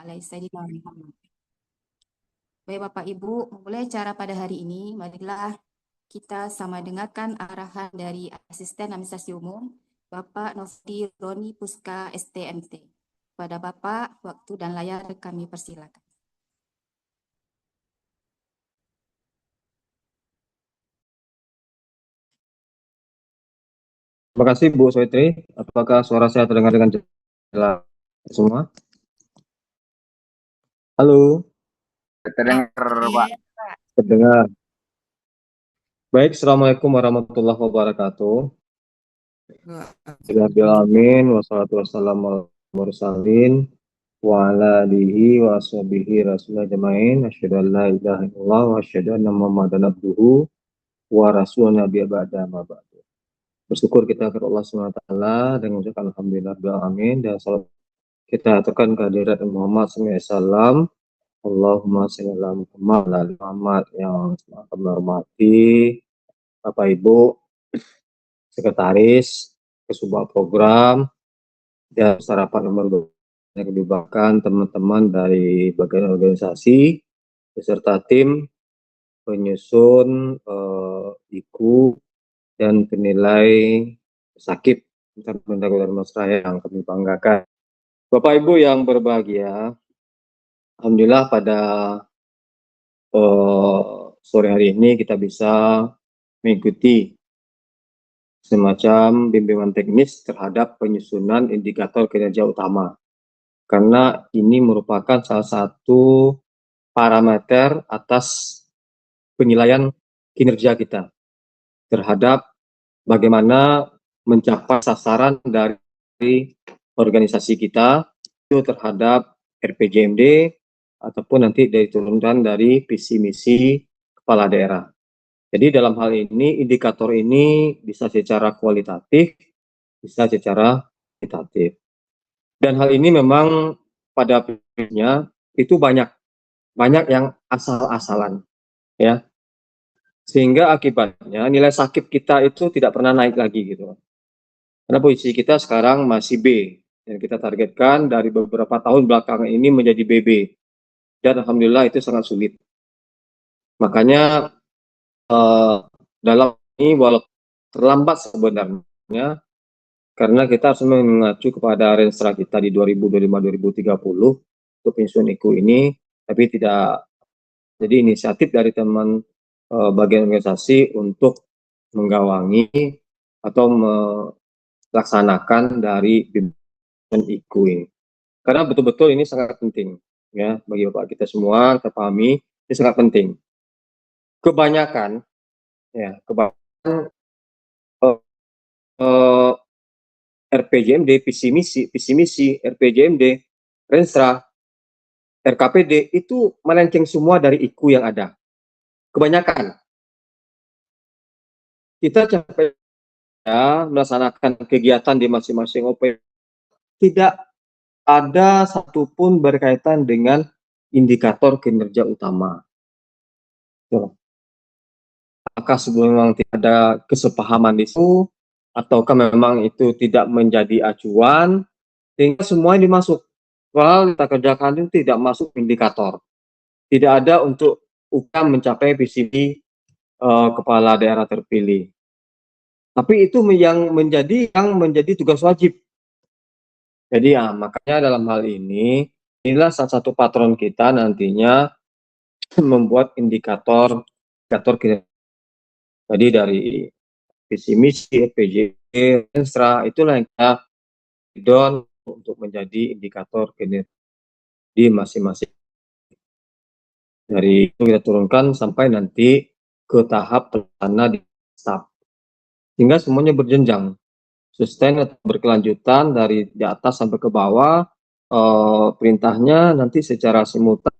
alaihi wasallam. Baik Bapak Ibu, memulai acara pada hari ini, marilah kita sama dengarkan arahan dari Asisten Administrasi Umum, Bapak Nofri Roni Puska STMT. Pada Bapak, waktu dan layar kami persilakan. Terima kasih Bu Soitri. Apakah suara saya terdengar dengan jelas semua? Halo, Terdengar, Pak. terdengar. Baik, Assalamualaikum warahmatullahi wabarakatuh. Amin, wassalatu wassalamu ala mursalin wa ala alihi wa ashabihi rasulullah jamain. Asyhadu an la ilaha illallah wa asyhadu anna Muhammadan abduhu wa rasulun nabiyya ba'da ma ba'du. Bersyukur kita kepada Allah SWT dan mengucapkan alhamdulillah amin dan salam kita aturkan kehadirat Muhammad SAW. Allahumma sholli ala Muhammad yang kami hormati Bapak Ibu Sekretaris Kesebuah Program dan sarapan nomor yang diberikan teman-teman dari bagian organisasi beserta tim penyusun IKU dan penilai sakit Bendahara Mesra yang kami banggakan. Bapak Ibu yang berbahagia, alhamdulillah pada sore hari ini kita bisa mengikuti semacam bimbingan teknis terhadap penyusunan indikator kinerja utama. Karena ini merupakan salah satu parameter atas penilaian kinerja kita terhadap bagaimana mencapai sasaran dari organisasi kita itu terhadap RPJMD ataupun nanti diturunkan dari visi misi kepala daerah. Jadi dalam hal ini indikator ini bisa secara kualitatif, bisa secara kuantitatif. Dan hal ini memang pada prinsipnya itu banyak yang asal-asalan, ya. Sehingga akibatnya nilai sakit kita itu tidak pernah naik lagi gitu. Karena posisi kita sekarang masih B, dan kita targetkan dari beberapa tahun belakangan ini menjadi BB. Dan alhamdulillah itu sangat sulit. Makanya dalam ini walaupun terlambat sebenarnya, karena kita harus mengacu kepada renstra kita di 2025-2030 untuk pensiun IKU ini, tapi tidak. Jadi inisiatif dari teman bagian organisasi untuk menggawangi atau melaksanakan dari bimbingan IKU ini. Karena betul-betul ini sangat penting ya bagi Bapak kita semua, kita pahami ini sangat penting. Kebanyakan RPJMD, visi misi, RPJMD, Renstra, RKPD itu melenceng semua dari IKU yang ada. Kebanyakan. Kita capek ya, melaksanakan kegiatan di masing-masing OP. Tidak ada satupun berkaitan dengan indikator kinerja utama. Apakah sebelum memang tidak ada kesepahaman di situ, ataukah memang itu tidak menjadi acuan, sehingga semua ini masuk. Kalau kita kerjakan itu tidak masuk indikator. Tidak ada untuk UKM mencapai visi kepala daerah terpilih. Tapi itu yang menjadi tugas wajib. Jadi ya makanya dalam hal ini inilah salah satu patron kita nantinya membuat indikator kinerja. Jadi dari visi misi, PJJ, Renstra itulah yang kita don untuk menjadi indikator kinerja di masing-masing. Dari itu kita turunkan sampai nanti ke tahap pelaksana di staf. Sehingga semuanya berjenjang, sustain atau berkelanjutan dari di atas sampai ke bawah, perintahnya nanti secara simultan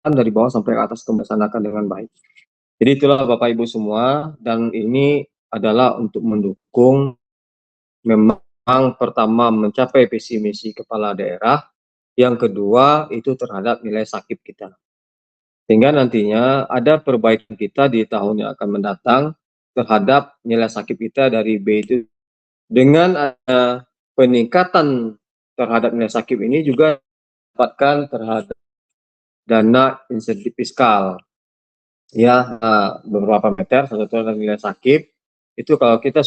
dari bawah sampai ke atas dilaksanakan dengan baik. Jadi itulah Bapak Ibu semua, dan ini adalah untuk mendukung memang pertama mencapai visi misi kepala daerah, yang kedua itu terhadap nilai sakit kita. Sehingga nantinya ada perbaikan kita di tahun yang akan mendatang terhadap nilai sakit kita dari B itu. Dengan peningkatan terhadap nilai sakit ini juga dapatkan terhadap dana insentif fiskal. Ya, beberapa meter, satu tahun nilai sakit, itu kalau kita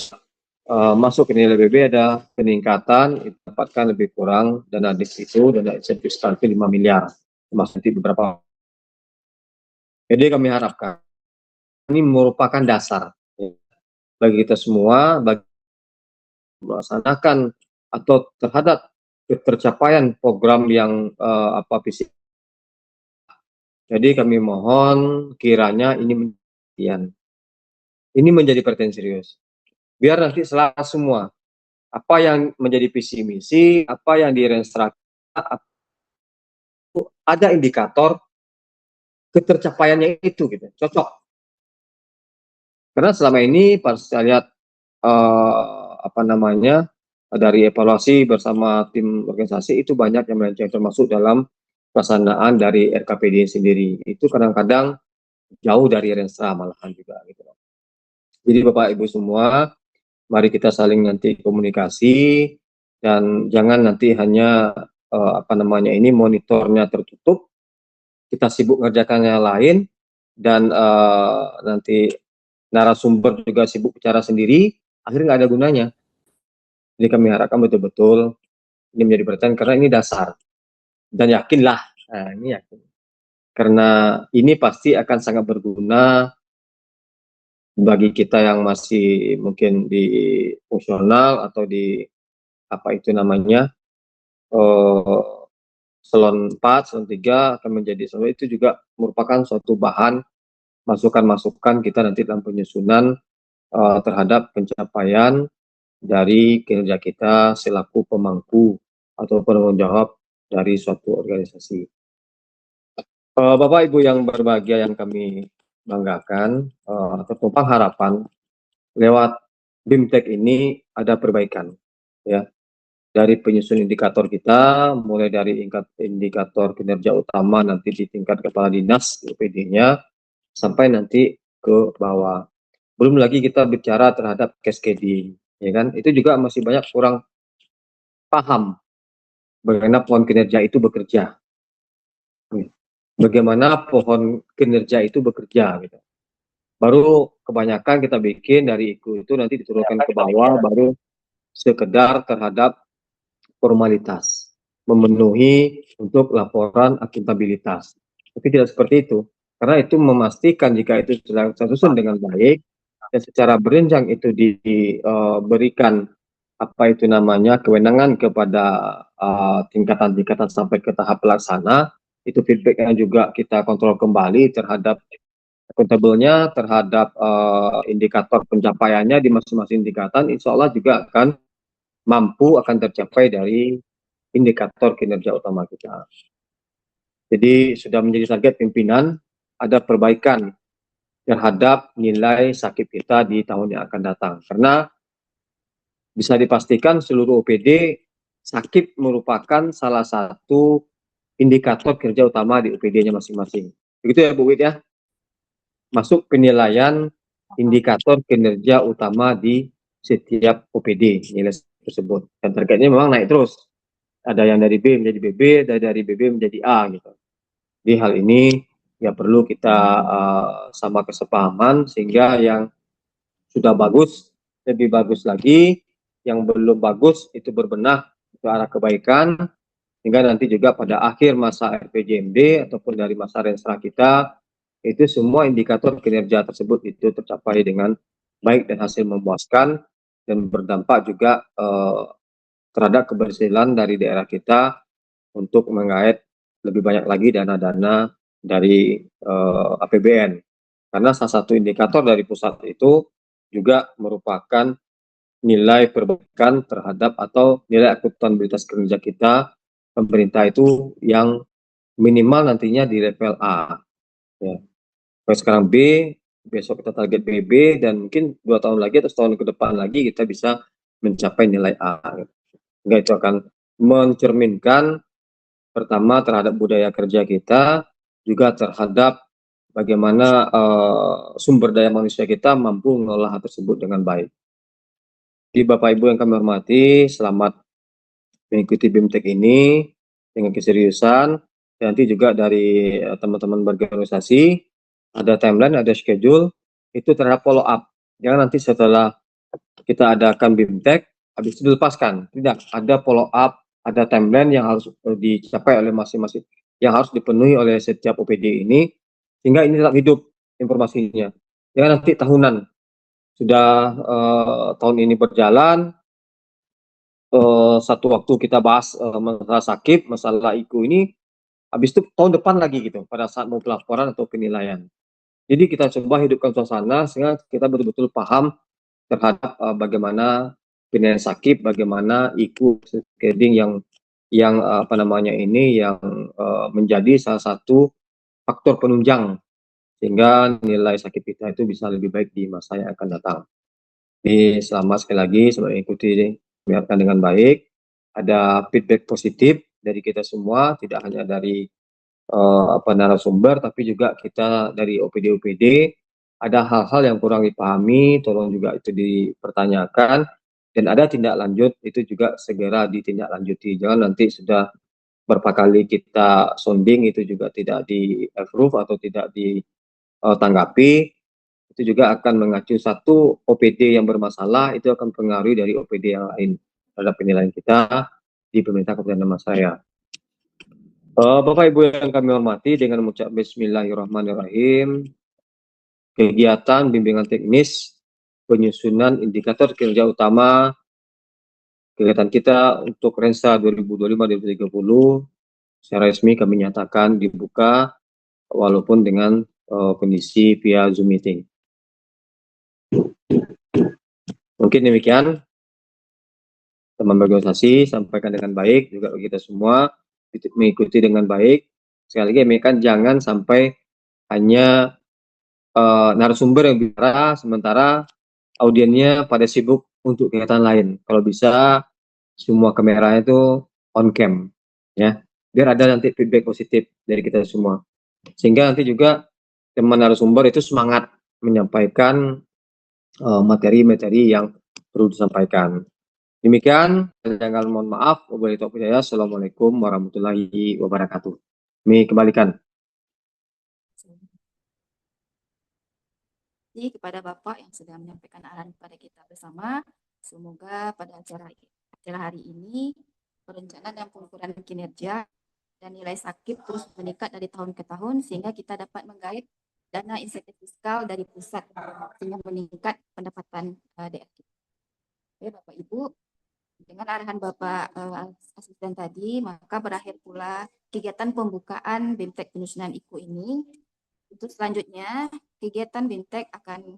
masuk ke nilai BB ada peningkatan, itu dapatkan lebih kurang dana DIS itu, dana insentif fiskal itu 5 miliar, termasuk nanti beberapa. Jadi kami harapkan ini merupakan dasar bagi kita semua, bagi melaksanakan atau terhadap tercapaian program yang visi. Jadi kami mohon kiranya ini menjadi perhatian serius. Biar nanti setelah semua apa yang menjadi visi misi, apa yang direncanakan, ada indikator ketercapaiannya itu gitu, cocok. Karena selama ini pas saya lihat dari evaluasi bersama tim organisasi itu banyak yang melenceng, termasuk dalam pelaksanaan dari RKPD sendiri. Itu kadang-kadang jauh dari Renstra malahan juga gitu. Jadi Bapak Ibu semua, mari kita saling nanti komunikasi dan jangan nanti hanya ini monitornya tertutup, kita sibuk ngerjakan yang lain dan nanti narasumber juga sibuk bicara sendiri, akhirnya nggak ada gunanya. Jadi kami harapkan betul-betul ini menjadi perhatian karena ini dasar dan yakinlah, ini yakin karena ini pasti akan sangat berguna bagi kita yang masih mungkin di fungsional atau di Selon 4, Selon 3 akan menjadi itu juga merupakan suatu bahan masukan-masukan kita nanti dalam penyusunan terhadap pencapaian dari kinerja kita selaku pemangku atau penanggung jawab dari suatu organisasi. Bapak Ibu yang berbahagia yang kami banggakan, tertumpang harapan lewat BIMTEK ini ada perbaikan ya. Dari penyusun indikator kita, mulai dari indikator kinerja utama nanti di tingkat kepala dinas UPD-nya, sampai nanti ke bawah. Belum lagi kita bicara terhadap cascading, ya kan? Itu juga masih banyak kurang paham bagaimana pohon kinerja itu bekerja. Bagaimana pohon kinerja itu bekerja, gitu. Baru kebanyakan kita bikin dari IKU itu nanti diturunkan ke bawah, baru sekedar terhadap formalitas, memenuhi untuk laporan akuntabilitas. Tapi tidak seperti itu, karena itu memastikan jika itu sudah tersusun dengan baik dan secara berenjang itu diberikan kewenangan kepada tingkatan-tingkatan sampai ke tahap pelaksana, itu feedbacknya juga kita kontrol kembali terhadap akuntabelnya, terhadap indikator pencapaiannya di masing-masing tingkatan, insya Allah juga akan tercapai dari indikator kinerja utama kita. Jadi sudah menjadi target pimpinan ada perbaikan terhadap nilai sakit kita di tahun yang akan datang. Karena bisa dipastikan seluruh OPD sakit merupakan salah satu indikator kinerja utama di OPD-nya masing-masing. Begitu ya Bu Wid ya? Masuk penilaian indikator kinerja utama di setiap OPD nilai tersebut. Dan targetnya memang naik terus. Ada yang dari B menjadi BB, dari BB menjadi A gitu. Di hal ini ya perlu kita sama kesepahaman sehingga yang sudah bagus lebih bagus lagi, yang belum bagus itu berbenah ke arah kebaikan, sehingga nanti juga pada akhir masa RPJMD ataupun dari masa Renstra kita itu semua indikator kinerja tersebut itu tercapai dengan baik dan hasil memuaskan dan berdampak juga terhadap keberhasilan dari daerah kita untuk mengait lebih banyak lagi dana-dana dari APBN. Karena salah satu indikator dari pusat itu juga merupakan nilai perbaikan terhadap atau nilai akuntabilitas kinerja kita pemerintah itu yang minimal nantinya di level A. Ya. Kalau sekarang B, besok kita target BB dan mungkin 2 tahun lagi atau setahun ke depan lagi kita bisa mencapai nilai A. Sehingga itu akan mencerminkan pertama terhadap budaya kerja kita, juga terhadap bagaimana sumber daya manusia kita mampu mengolah hal tersebut dengan baik. Jadi Bapak Ibu yang kami hormati, selamat mengikuti BIMTEK ini. dengan keseriusan. Dan nanti juga dari teman-teman berorganisasi ada timeline, ada schedule itu terhadap follow up. Jangan nanti setelah kita adakan BIMTEK habis itu dilepaskan. Tidak, ada follow up, ada timeline yang harus dicapai oleh masing-masing, yang harus dipenuhi oleh setiap OPD ini, sehingga ini tetap hidup informasinya. Jangan nanti tahunan, sudah tahun ini berjalan, satu waktu kita bahas masalah sakit, masalah IKU ini, habis itu tahun depan lagi gitu, pada saat mau pelaporan atau penilaian. Jadi kita coba hidupkan suasana sehingga kita betul-betul paham terhadap bagaimana penilaian sakit, bagaimana IKU grading yang apa namanya ini yang menjadi salah satu faktor penunjang sehingga nilai sakit kita itu bisa lebih baik di masa yang akan datang. Jadi selamat sekali lagi, semoga ikuti mendengarkan dengan baik. Ada feedback positif dari kita semua, tidak hanya dari narasumber, tapi juga kita dari OPD-OPD. Ada hal-hal yang kurang dipahami, tolong juga itu dipertanyakan. Dan ada tindak lanjut, itu juga segera ditindaklanjuti. Jangan nanti sudah berapa kali kita sounding, itu juga tidak di-approve atau tidak ditanggapi. Itu juga akan mengacu satu OPD yang bermasalah, itu akan mempengaruhi dari OPD yang lain terhadap penilaian kita di pemerintah Kabupaten Damansaraya. Bapak Ibu yang kami hormati, dengan mengucap Bismillahirrahmanirrahim, kegiatan bimbingan teknis penyusunan indikator kinerja utama kegiatan kita untuk Rensa 2025-2030 secara resmi kami nyatakan dibuka walaupun dengan kondisi via Zoom meeting. Mungkin demikian, teman berorganisasi, sampaikan dengan baik juga bagi kita semua, mengikuti dengan baik. Sekali lagi, kan jangan sampai hanya narasumber yang bicara, sementara audiennya pada sibuk untuk kegiatan lain. Kalau bisa, semua kameranya itu on cam, ya, biar ada nanti feedback positif dari kita semua. Sehingga nanti juga teman narasumber itu semangat menyampaikan materi-materi yang perlu disampaikan. Demikian, jangan mohon maaf. Assalamualaikum warahmatullahi wabarakatuh. Kami kembalikan. Jadi kepada Bapak yang sudah menyampaikan arahan kepada kita bersama, semoga pada acara hari ini perencanaan dan pengukuran kinerja dan nilai sakit terus meningkat dari tahun ke tahun sehingga kita dapat menggait dana insentif fiskal dari pusat sehingga meningkat pendapatan daerah kita. Oke, Bapak Ibu, dengan arahan Bapak asisten tadi, maka berakhir pula kegiatan pembukaan BIMTEK penyusunan IKU ini. Untuk selanjutnya, kegiatan BIMTEK akan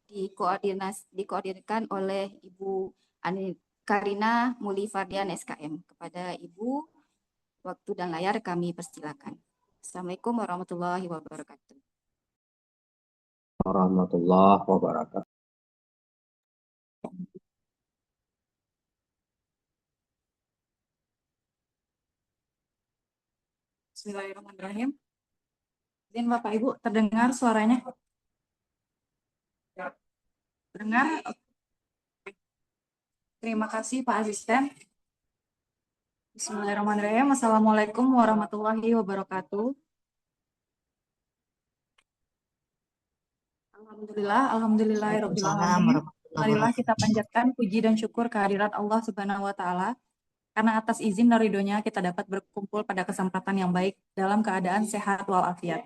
dikoordinasikan oleh Ibu Karina Muli Fardian SKM. Kepada Ibu, waktu dan layar kami persilakan. Assalamualaikum warahmatullahi wabarakatuh. Warahmatullahi wabarakatuh. Bismillahirrahmanirrahim. Izin Bapak Ibu, terdengar suaranya? Terdengar? Oke. Terima kasih Pak Asisten. Bismillahirrahmanirrahim. Assalamualaikum warahmatullahi wabarakatuh. Alhamdulillahirabbil alamin. Marilah kita panjatkan puji dan syukur kehadirat Allah Subhanahu wa taala karena atas izin dan ridhonya kita dapat berkumpul pada kesempatan yang baik dalam keadaan sehat walafiat.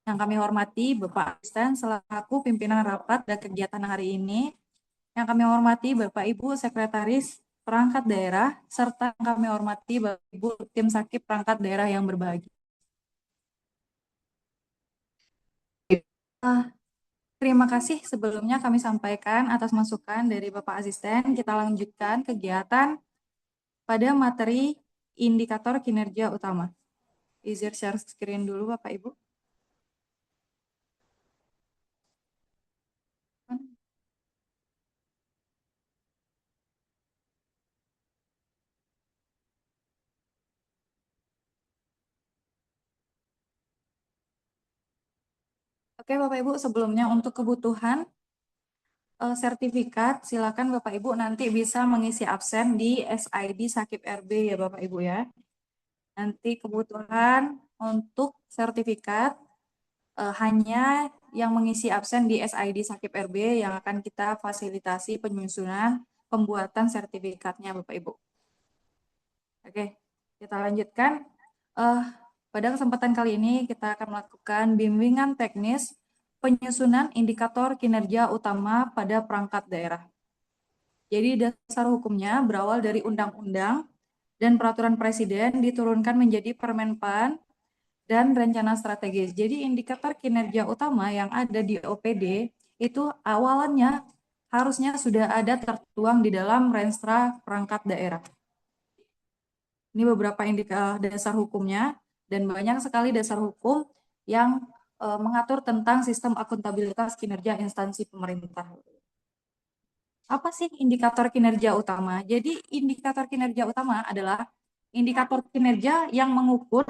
Yang kami hormati Bapak Asisten selaku pimpinan rapat dan kegiatan hari ini. Yang kami hormati Bapak Ibu Sekretaris perangkat daerah, serta yang kami hormati Bapak Ibu tim sakit perangkat daerah yang berbahagia. Terima kasih sebelumnya kami sampaikan atas masukan dari Bapak Asisten. Kita lanjutkan kegiatan pada materi indikator kinerja utama. Izin share screen dulu Bapak Ibu. Oke Bapak Ibu, sebelumnya untuk kebutuhan sertifikat, silakan Bapak Ibu nanti bisa mengisi absen di SID Sakip RB ya Bapak Ibu ya. Nanti kebutuhan untuk sertifikat hanya yang mengisi absen di SID Sakip RB yang akan kita fasilitasi penyusunan pembuatan sertifikatnya Bapak Ibu. Oke, kita lanjutkan. Pada kesempatan kali ini kita akan melakukan bimbingan teknis penyusunan indikator kinerja utama pada perangkat daerah. Jadi dasar hukumnya berawal dari undang-undang dan peraturan presiden diturunkan menjadi Permenpan dan rencana strategis. Jadi indikator kinerja utama yang ada di OPD itu awalnya harusnya sudah ada tertuang di dalam Renstra perangkat daerah. Ini beberapa dasar hukumnya dan banyak sekali dasar hukum yang mengatur tentang sistem akuntabilitas kinerja instansi pemerintah. Apa sih indikator kinerja utama? Jadi indikator kinerja utama adalah indikator kinerja yang mengukur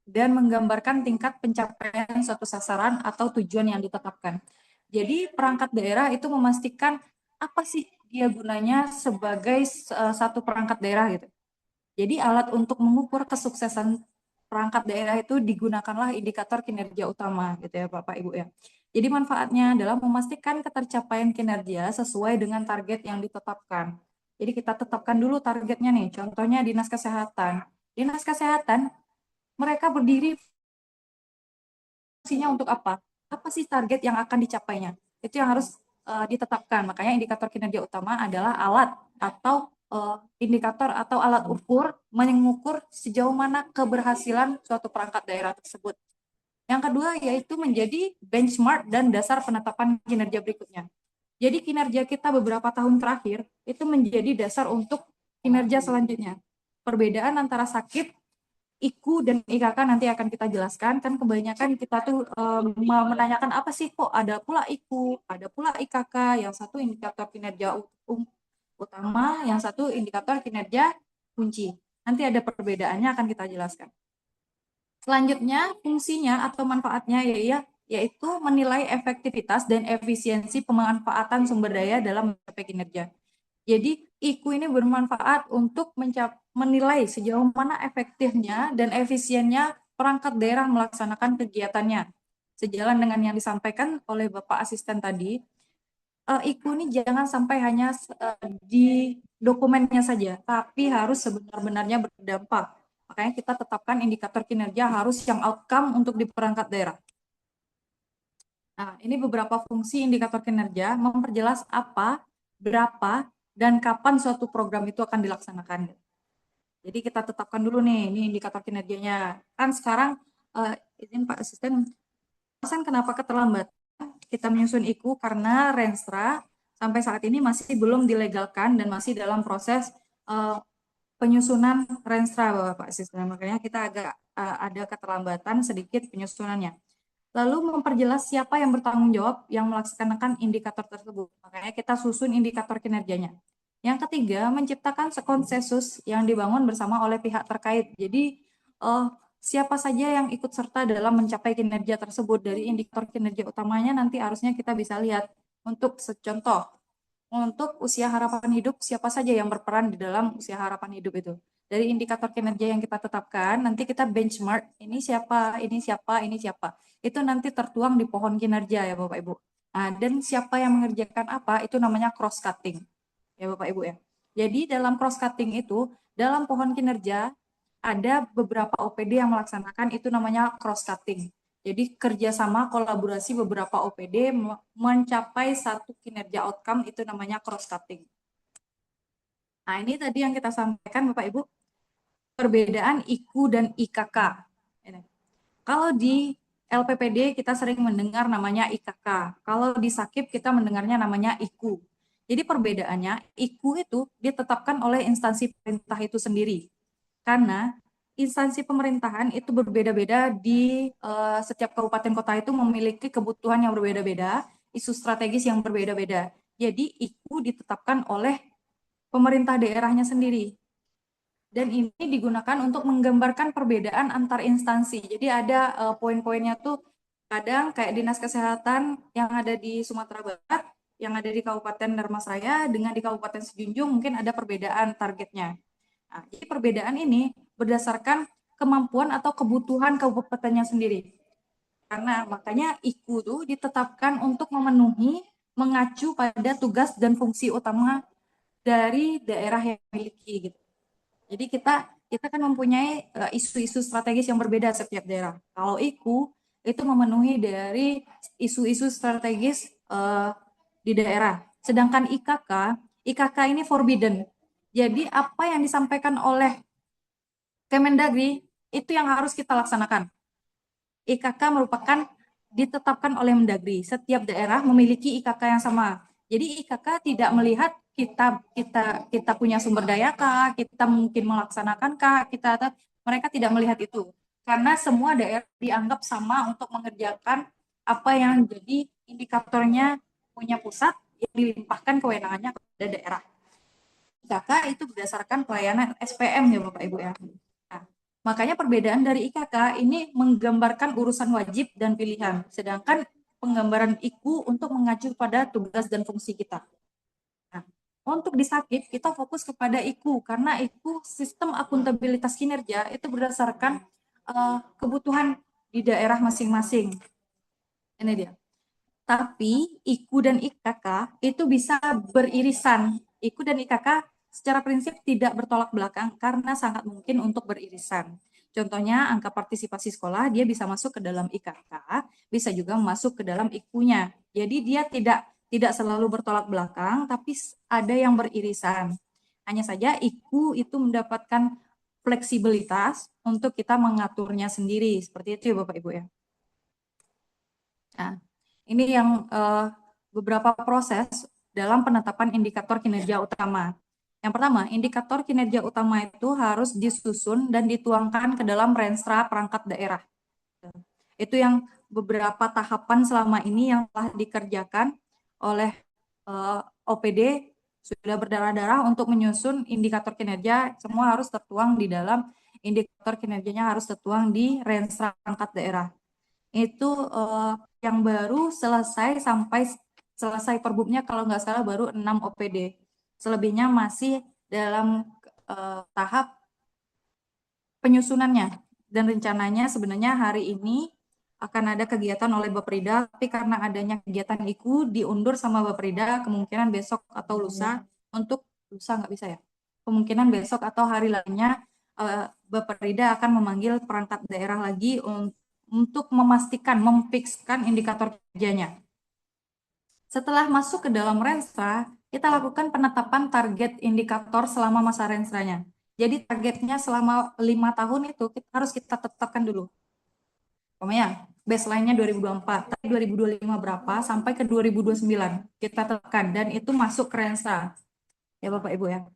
dan menggambarkan tingkat pencapaian suatu sasaran atau tujuan yang ditetapkan. Jadi perangkat daerah itu memastikan apa sih dia gunanya sebagai satu perangkat daerah gitu. Jadi alat untuk mengukur kesuksesan perangkat daerah itu digunakanlah indikator kinerja utama gitu ya Bapak Ibu ya. Jadi manfaatnya adalah memastikan ketercapaian kinerja sesuai dengan target yang ditetapkan. Jadi kita tetapkan dulu targetnya nih, contohnya Dinas Kesehatan. Dinas Kesehatan mereka berdiri fungsinya untuk apa? Apa sih target yang akan dicapainya? Itu yang harus ditetapkan. Makanya indikator kinerja utama adalah alat atau indikator atau alat ukur mengukur sejauh mana keberhasilan suatu perangkat daerah tersebut. Yang kedua yaitu menjadi benchmark dan dasar penetapan kinerja berikutnya. Jadi kinerja kita beberapa tahun terakhir itu menjadi dasar untuk kinerja selanjutnya. Perbedaan antara sakit, IKU dan IKK nanti akan kita jelaskan. Kan kebanyakan kita tuh menanyakan apa sih kok ada pula IKU, ada pula IKK, yang satu indikator kinerja utama, yang satu indikator kinerja kunci. Nanti ada perbedaannya akan kita jelaskan. Selanjutnya, fungsinya atau manfaatnya yaitu menilai efektivitas dan efisiensi pemanfaatan sumber daya dalam mencapai kinerja. Jadi, IKU ini bermanfaat untuk menilai sejauh mana efektifnya dan efisiennya perangkat daerah melaksanakan kegiatannya. Sejalan dengan yang disampaikan oleh Bapak Asisten tadi, IKU ini jangan sampai hanya di dokumennya saja, tapi harus sebenar-benarnya berdampak. Makanya kita tetapkan indikator kinerja harus yang outcome untuk di perangkat daerah. Nah, ini beberapa fungsi indikator kinerja memperjelas apa, berapa, dan kapan suatu program itu akan dilaksanakan. Jadi kita tetapkan dulu nih, ini indikator kinerjanya. Kan sekarang, izin Pak Asisten, alasan kenapa keterlambatan kita menyusun IKU karena Renstra sampai saat ini masih belum dilegalkan dan masih dalam proses penyusunan Renstra Bapak Asisten. Makanya kita agak ada keterlambatan sedikit penyusunannya. Lalu memperjelas siapa yang bertanggung jawab yang melaksanakan indikator tersebut. Makanya kita susun indikator kinerjanya. Yang ketiga, menciptakan konsensus yang dibangun bersama oleh pihak terkait. Jadi siapa saja yang ikut serta dalam mencapai kinerja tersebut. Dari indikator kinerja utamanya nanti harusnya kita bisa lihat. Untuk contoh, untuk usia harapan hidup, siapa saja yang berperan di dalam usia harapan hidup itu. Dari indikator kinerja yang kita tetapkan, nanti kita benchmark, ini siapa, ini siapa, ini siapa. Itu nanti tertuang di pohon kinerja ya Bapak Ibu. Nah, dan siapa yang mengerjakan apa, itu namanya cross-cutting. Ya Bapak Ibu ya. Jadi dalam cross-cutting itu, dalam pohon kinerja, ada beberapa OPD yang melaksanakan itu namanya cross-cutting. Jadi kerjasama kolaborasi beberapa OPD mencapai satu kinerja outcome itu namanya cross-cutting. Nah ini tadi yang kita sampaikan Bapak Ibu, perbedaan IKU dan IKK. Kalau di LPPD kita sering mendengar namanya IKK, kalau di Sakip kita mendengarnya namanya IKU. Jadi perbedaannya, IKU itu ditetapkan oleh instansi pemerintah itu sendiri. Karena instansi pemerintahan itu berbeda-beda di setiap kabupaten kota itu memiliki kebutuhan yang berbeda-beda, isu strategis yang berbeda-beda. Jadi IKU ditetapkan oleh pemerintah daerahnya sendiri. Dan ini digunakan untuk menggambarkan perbedaan antar instansi. Jadi ada poin-poinnya tuh kadang kayak Dinas Kesehatan yang ada di Sumatera Barat, yang ada di Kabupaten Dharmasraya dengan di Kabupaten Sejunjung mungkin ada perbedaan targetnya. Nah, jadi perbedaan ini berdasarkan kemampuan atau kebutuhan kabupatennya sendiri. Karena makanya IKU itu ditetapkan untuk memenuhi, mengacu pada tugas dan fungsi utama dari daerah yang memiliki gitu. Jadi kita kan mempunyai isu-isu strategis yang berbeda setiap daerah. Kalau IKU itu memenuhi dari isu-isu strategis di daerah. Sedangkan IKK ini forbidden. Jadi apa yang disampaikan oleh Kemendagri itu yang harus kita laksanakan. IKK merupakan ditetapkan oleh Mendagri. Setiap daerah memiliki IKK yang sama. Jadi IKK tidak melihat kita punya sumber daya kah, kita mungkin melaksanakan kah, mereka tidak melihat itu. Karena semua daerah dianggap sama untuk mengerjakan apa yang jadi indikatornya punya pusat yang dilimpahkan kewenangannya kepada daerah. IKK itu berdasarkan pelayanan SPM ya Bapak Ibu ya. Nah, makanya perbedaan dari IKK ini menggambarkan urusan wajib dan pilihan, sedangkan penggambaran IKU untuk mengacu pada tugas dan fungsi kita. Nah, untuk di Sakip kita fokus kepada IKU karena IKU sistem akuntabilitas kinerja itu berdasarkan kebutuhan di daerah masing-masing. Ini dia. Tapi IKU dan IKK itu bisa beririsan. IKU dan IKK secara prinsip tidak bertolak belakang karena sangat mungkin untuk beririsan. Contohnya angka partisipasi sekolah dia bisa masuk ke dalam IKK, bisa juga masuk ke dalam IKU-nya. Jadi dia tidak selalu bertolak belakang, tapi ada yang beririsan. Hanya saja IKU itu mendapatkan fleksibilitas untuk kita mengaturnya sendiri. Seperti itu ya Bapak Ibu ya. Nah, ini yang beberapa proses dalam penetapan indikator kinerja utama. Yang pertama, indikator kinerja utama itu harus disusun dan dituangkan ke dalam renstra perangkat daerah. Itu yang beberapa tahapan selama ini yang telah dikerjakan oleh OPD sudah berdarah-darah untuk menyusun indikator kinerja, semua harus tertuang di dalam indikator kinerjanya harus tertuang di renstra perangkat daerah. Itu yang baru selesai sampai selesai perbubnya kalau nggak salah baru 6 OPD. Selebihnya masih dalam tahap penyusunannya. Dan rencananya sebenarnya hari ini akan ada kegiatan oleh Baprida, tapi karena adanya kegiatan IKU diundur sama Baprida, kemungkinan besok atau lusa lusa nggak bisa ya. Kemungkinan besok atau hari lainnya Baprida akan memanggil perangkat daerah lagi untuk memastikan, memfikskan indikator kerjanya. Setelah masuk ke dalam renstra, kita lakukan penetapan target indikator selama masa renstranya. Jadi targetnya selama 5 tahun itu harus kita tetapkan dulu. Pokoknya baseline-nya 2024, tapi 2025 berapa sampai ke 2029 kita tetapkan dan itu masuk ke renstra. Ya Bapak Ibu ya.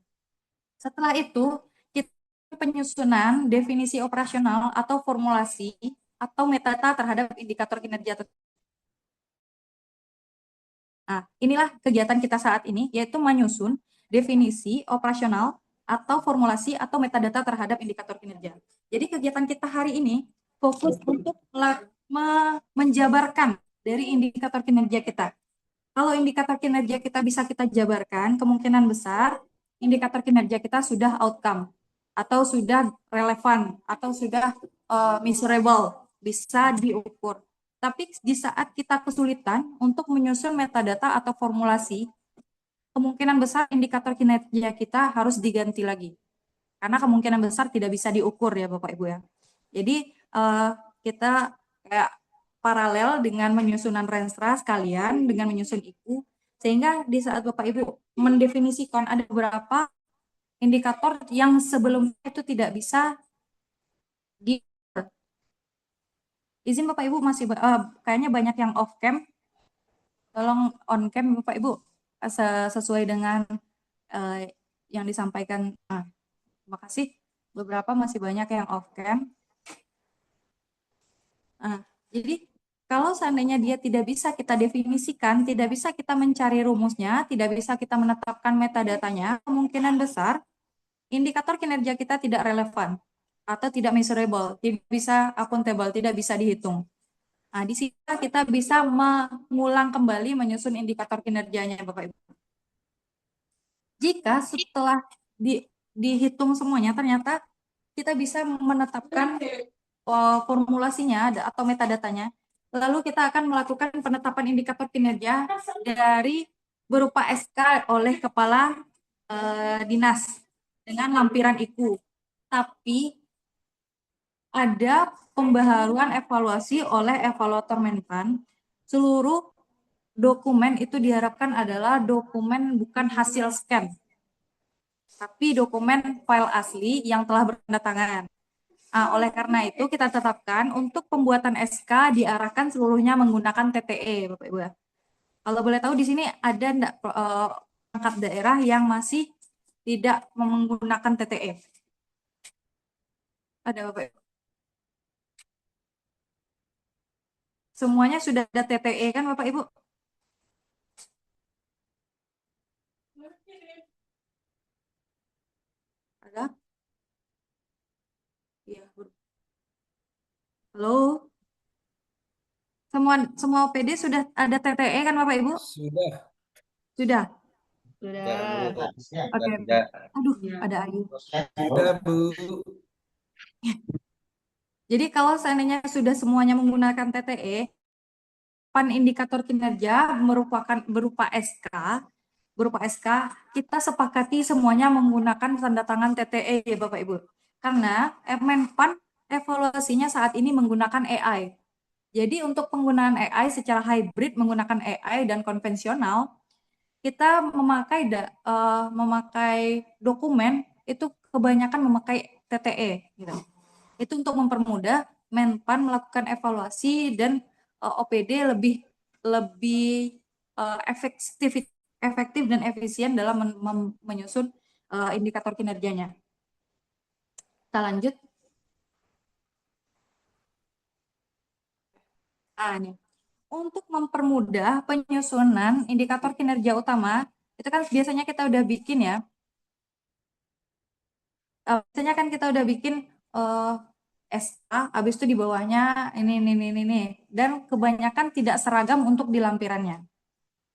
Setelah itu kita penyusunan definisi operasional atau formulasi atau metadata terhadap indikator kinerja. Nah, inilah kegiatan kita saat ini, yaitu menyusun definisi operasional atau formulasi atau metadata terhadap indikator kinerja. Jadi kegiatan kita hari ini fokus untuk menjabarkan dari indikator kinerja kita. Kalau indikator kinerja kita bisa kita jabarkan, kemungkinan besar indikator kinerja kita sudah outcome, atau sudah relevan, atau sudah measurable, bisa diukur. Tapi di saat kita kesulitan untuk menyusun metadata atau formulasi, kemungkinan besar indikator kinerja kita harus diganti lagi. Karena kemungkinan besar tidak bisa diukur ya Bapak Ibu ya. Jadi kita kayak paralel dengan menyusunan renstra sekalian dengan menyusun IKU, sehingga di saat Bapak Ibu mendefinisikan ada beberapa indikator yang sebelumnya itu tidak bisa di izin Bapak Ibu masih kayaknya banyak yang off cam, tolong on cam Bapak Ibu sesuai dengan yang disampaikan. Terima kasih. Beberapa masih banyak yang off cam. Jadi kalau seandainya dia tidak bisa kita definisikan, tidak bisa kita mencari rumusnya, tidak bisa kita menetapkan metadatanya, kemungkinan besar indikator kinerja kita tidak relevan atau tidak measurable, tidak bisa accountable, tidak bisa dihitung. Nah, di sini kita bisa mengulang kembali menyusun indikator kinerjanya, Bapak Ibu. Jika setelah dihitung semuanya ternyata kita bisa menetapkan formulasinya atau metadatanya. Lalu kita akan melakukan penetapan indikator kinerja dari berupa SK oleh kepala dinas dengan lampiran IKU. Tapi ada pembaharuan evaluasi oleh evaluator Menpan. Seluruh dokumen itu diharapkan adalah dokumen bukan hasil scan, tapi dokumen file asli yang telah bertanda tangan. Oleh karena itu, kita tetapkan untuk pembuatan SK diarahkan seluruhnya menggunakan TTE, Bapak Ibu. Kalau boleh tahu di sini ada enggak perangkat daerah yang masih tidak menggunakan TTE? Ada, Bapak Ibu? Semuanya sudah ada TTE kan, Bapak Ibu? Ada? Iya. Halo? Semua OPD sudah ada TTE kan, Bapak Ibu? Sudah. Sudah. Sudah. Oke. Aduh, ada Ayu. Sudah, Bu. Jadi kalau seandainya sudah semuanya menggunakan TTE, pan indikator kinerja berupa SK, kita sepakati semuanya menggunakan tanda tangan TTE ya Bapak Ibu. Karena Menpan evaluasinya saat ini menggunakan AI. Jadi untuk penggunaan AI secara hybrid menggunakan AI dan konvensional, kita memakai dokumen itu kebanyakan memakai TTE gitu. Itu untuk mempermudah Menpan melakukan evaluasi dan OPD lebih efektif dan efisien dalam menyusun indikator kinerjanya. Kita lanjut. Nih. Untuk mempermudah penyusunan indikator kinerja utama, itu kan biasanya kita udah bikin ya. Biasanya kan kita udah bikin SK, habis itu di bawahnya ini. Dan kebanyakan tidak seragam untuk di lampirannya.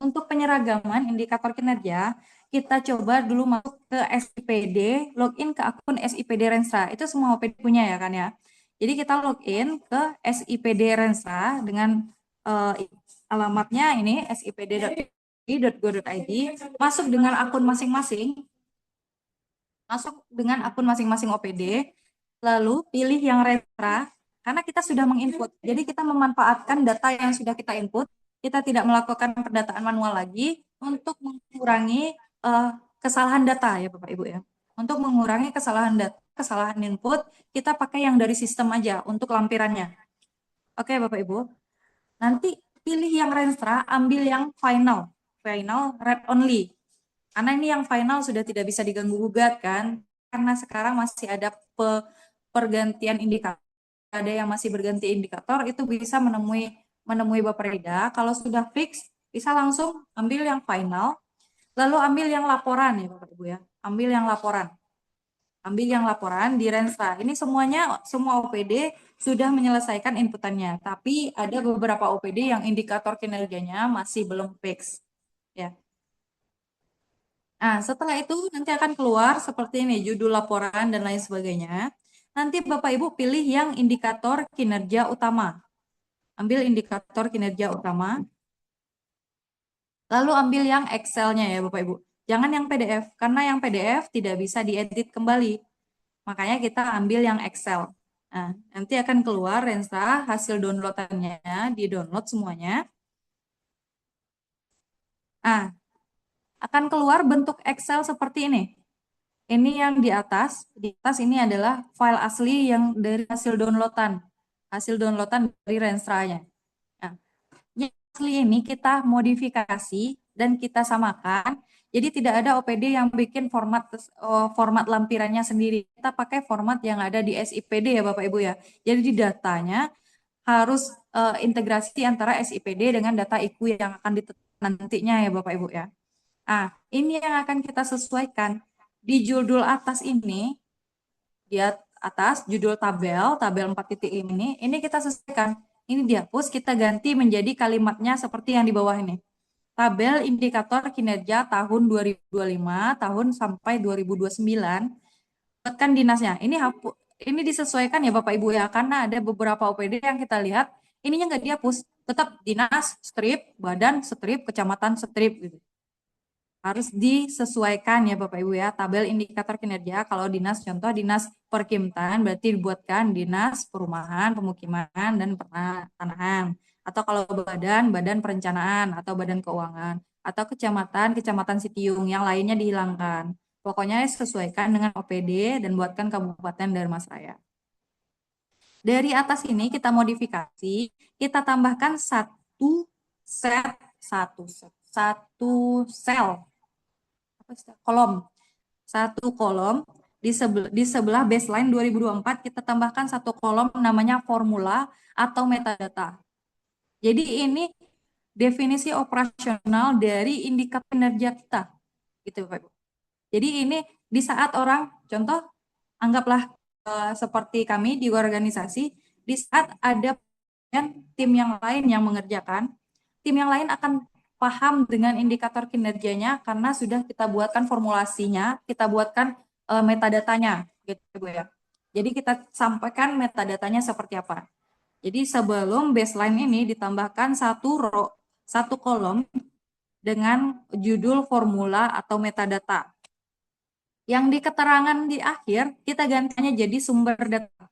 Untuk penyeragaman indikator kinerja, kita coba dulu masuk ke SIPD, login ke akun SIPD Renstra. Itu semua OPD punya ya kan ya. Jadi kita login ke SIPD Renstra dengan alamatnya ini sipd.go.id, masuk dengan akun masing-masing. Masuk dengan akun masing-masing OPD, lalu pilih yang Renstra, karena kita sudah menginput. Jadi kita memanfaatkan data yang sudah kita input, kita tidak melakukan pendataan manual lagi untuk mengurangi kesalahan data ya Bapak Ibu ya. Untuk mengurangi kesalahan data, kesalahan input, kita pakai yang dari sistem aja untuk lampirannya. Oke Bapak Ibu. Nanti pilih yang Renstra, ambil yang final read only. Karena ini yang final sudah tidak bisa diganggu-gugat kan, karena sekarang masih ada pergantian indikator, ada yang masih berganti indikator, itu bisa menemui Bapak Rida. Kalau sudah fix, bisa langsung ambil yang final, lalu ambil yang laporan ya Bapak Ibu ya, ambil yang laporan di Renstra. Ini semua OPD sudah menyelesaikan inputannya, tapi ada beberapa OPD yang indikator kinerjanya masih belum fix ya. Nah, setelah itu nanti akan keluar seperti ini, judul laporan dan lain sebagainya. Nanti Bapak Ibu pilih yang indikator kinerja utama. Ambil indikator kinerja utama. Lalu ambil yang Excel-nya ya Bapak Ibu. Jangan yang PDF, karena yang PDF tidak bisa diedit kembali. Makanya kita ambil yang Excel. Nah, nanti akan keluar Renstra hasil downloadannya, di-download semuanya. Nah, akan keluar bentuk Excel seperti ini. Ini yang di atas ini adalah file asli yang dari hasil downloadan dari Renstra-nya. Nah, yang asli ini kita modifikasi dan kita samakan. Jadi tidak ada OPD yang bikin format lampirannya sendiri. Kita pakai format yang ada di SIPD ya Bapak Ibu ya. Jadi di datanya harus integrasi antara SIPD dengan data IKU yang akan ditetapkan nantinya ya Bapak Ibu ya. Nah, ini yang akan kita sesuaikan. Di judul atas ini, di atas judul tabel 4.5 ini kita sesuaikan. Ini dihapus, kita ganti menjadi kalimatnya seperti yang di bawah ini. Tabel indikator kinerja tahun 2025, tahun sampai 2029. Buatkan dinasnya. Ini ini disesuaikan ya Bapak Ibu ya, karena ada beberapa OPD yang kita lihat ininya nggak dihapus, tetap dinas strip, badan strip, kecamatan strip gitu. Harus disesuaikan ya Bapak Ibu ya, tabel indikator kinerja. Kalau dinas, contoh dinas Perkimtan berarti dibuatkan dinas perumahan, pemukiman, dan pertanahan. Atau kalau badan, badan perencanaan atau badan keuangan. Atau kecamatan, kecamatan Sitiung, yang lainnya dihilangkan. Pokoknya sesuaikan dengan OPD dan buatkan Kabupaten Darmasraya. Dari atas ini kita modifikasi, kita tambahkan satu set, satu sel, kolom, satu kolom di sebelah baseline 2024 kita tambahkan satu kolom namanya formula atau metadata. Jadi ini definisi operasional dari indikator kinerja kita, gitu Pak Ibu. Jadi ini di saat orang, contoh anggaplah seperti kami di organisasi, di saat ada tim yang lain yang mengerjakan, tim yang lain akan paham dengan indikator kinerjanya karena sudah kita buatkan formulasinya, kita buatkan metadatanya, gitu Bu ya. Jadi kita sampaikan metadatanya seperti apa. Jadi sebelum baseline ini ditambahkan satu kolom dengan judul formula atau metadata. Yang di keterangan di akhir kita gantinya jadi sumber data.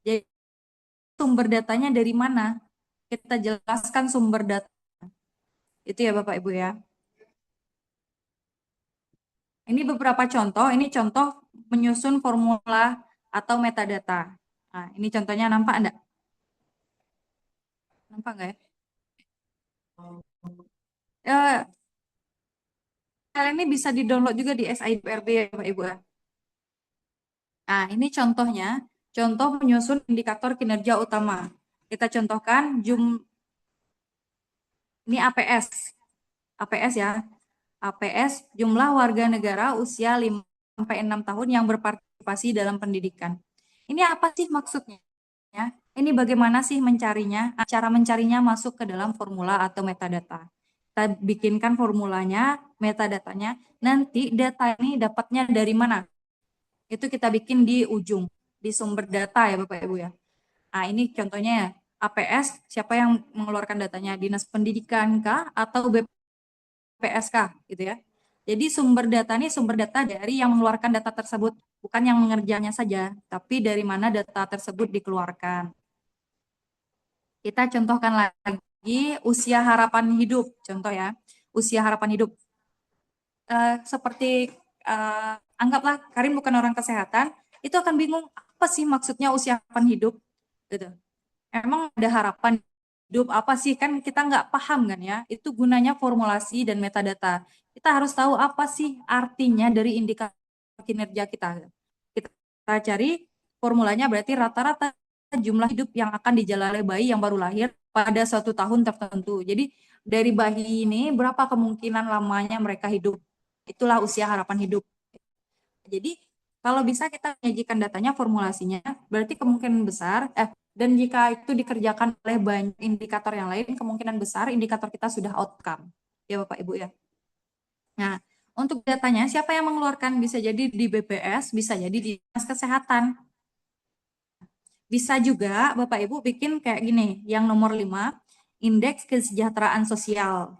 Jadi sumber datanya dari mana? Kita jelaskan sumber data. Itu ya Bapak Ibu ya. Ini beberapa contoh, ini contoh menyusun formula atau metadata. Nah, ini contohnya nampak enggak? Nampak enggak ya? Kalian ini bisa di-download juga di SIBRB ya Bapak Ibu ya. Nah, ini contohnya, contoh menyusun indikator kinerja utama. Kita contohkan ini APS. APS ya. APS jumlah warga negara usia 5 sampai 6 tahun yang berpartisipasi dalam pendidikan. Ini apa sih maksudnya? Ini bagaimana sih mencarinya? Cara mencarinya masuk ke dalam formula atau metadata. Kita bikinkan formulanya, metadatanya. Nanti data ini dapatnya dari mana? Itu kita bikin di ujung, di sumber data ya Bapak Ibu ya. Nah ini contohnya ya, APS, siapa yang mengeluarkan datanya? Dinas Pendidikan kah atau BPS kah gitu ya. Jadi sumber data ini sumber data dari yang mengeluarkan data tersebut, bukan yang mengerjanya saja, tapi dari mana data tersebut dikeluarkan. Kita contohkan lagi usia harapan hidup, contoh ya, usia harapan hidup. Seperti anggaplah Karin bukan orang kesehatan, itu akan bingung apa sih maksudnya usia harapan hidup, gitu. Emang ada harapan hidup apa sih, kan kita nggak paham kan ya, itu gunanya formulasi dan metadata. Kita harus tahu apa sih artinya dari indikator kinerja kita. Kita cari formulanya berarti rata-rata jumlah hidup yang akan dijalani bayi yang baru lahir pada suatu tahun tertentu. Jadi dari bayi ini berapa kemungkinan lamanya mereka hidup. Itulah usia harapan hidup. Jadi kalau bisa kita menyajikan datanya, formulasinya, berarti kemungkinan besar, dan jika itu dikerjakan oleh banyak indikator yang lain, kemungkinan besar indikator kita sudah outcome. Ya Bapak Ibu ya. Nah, untuk datanya siapa yang mengeluarkan? Bisa jadi di BPS, bisa jadi di Dinas Kesehatan. Bisa juga Bapak Ibu bikin kayak gini, yang nomor 5, indeks kesejahteraan sosial.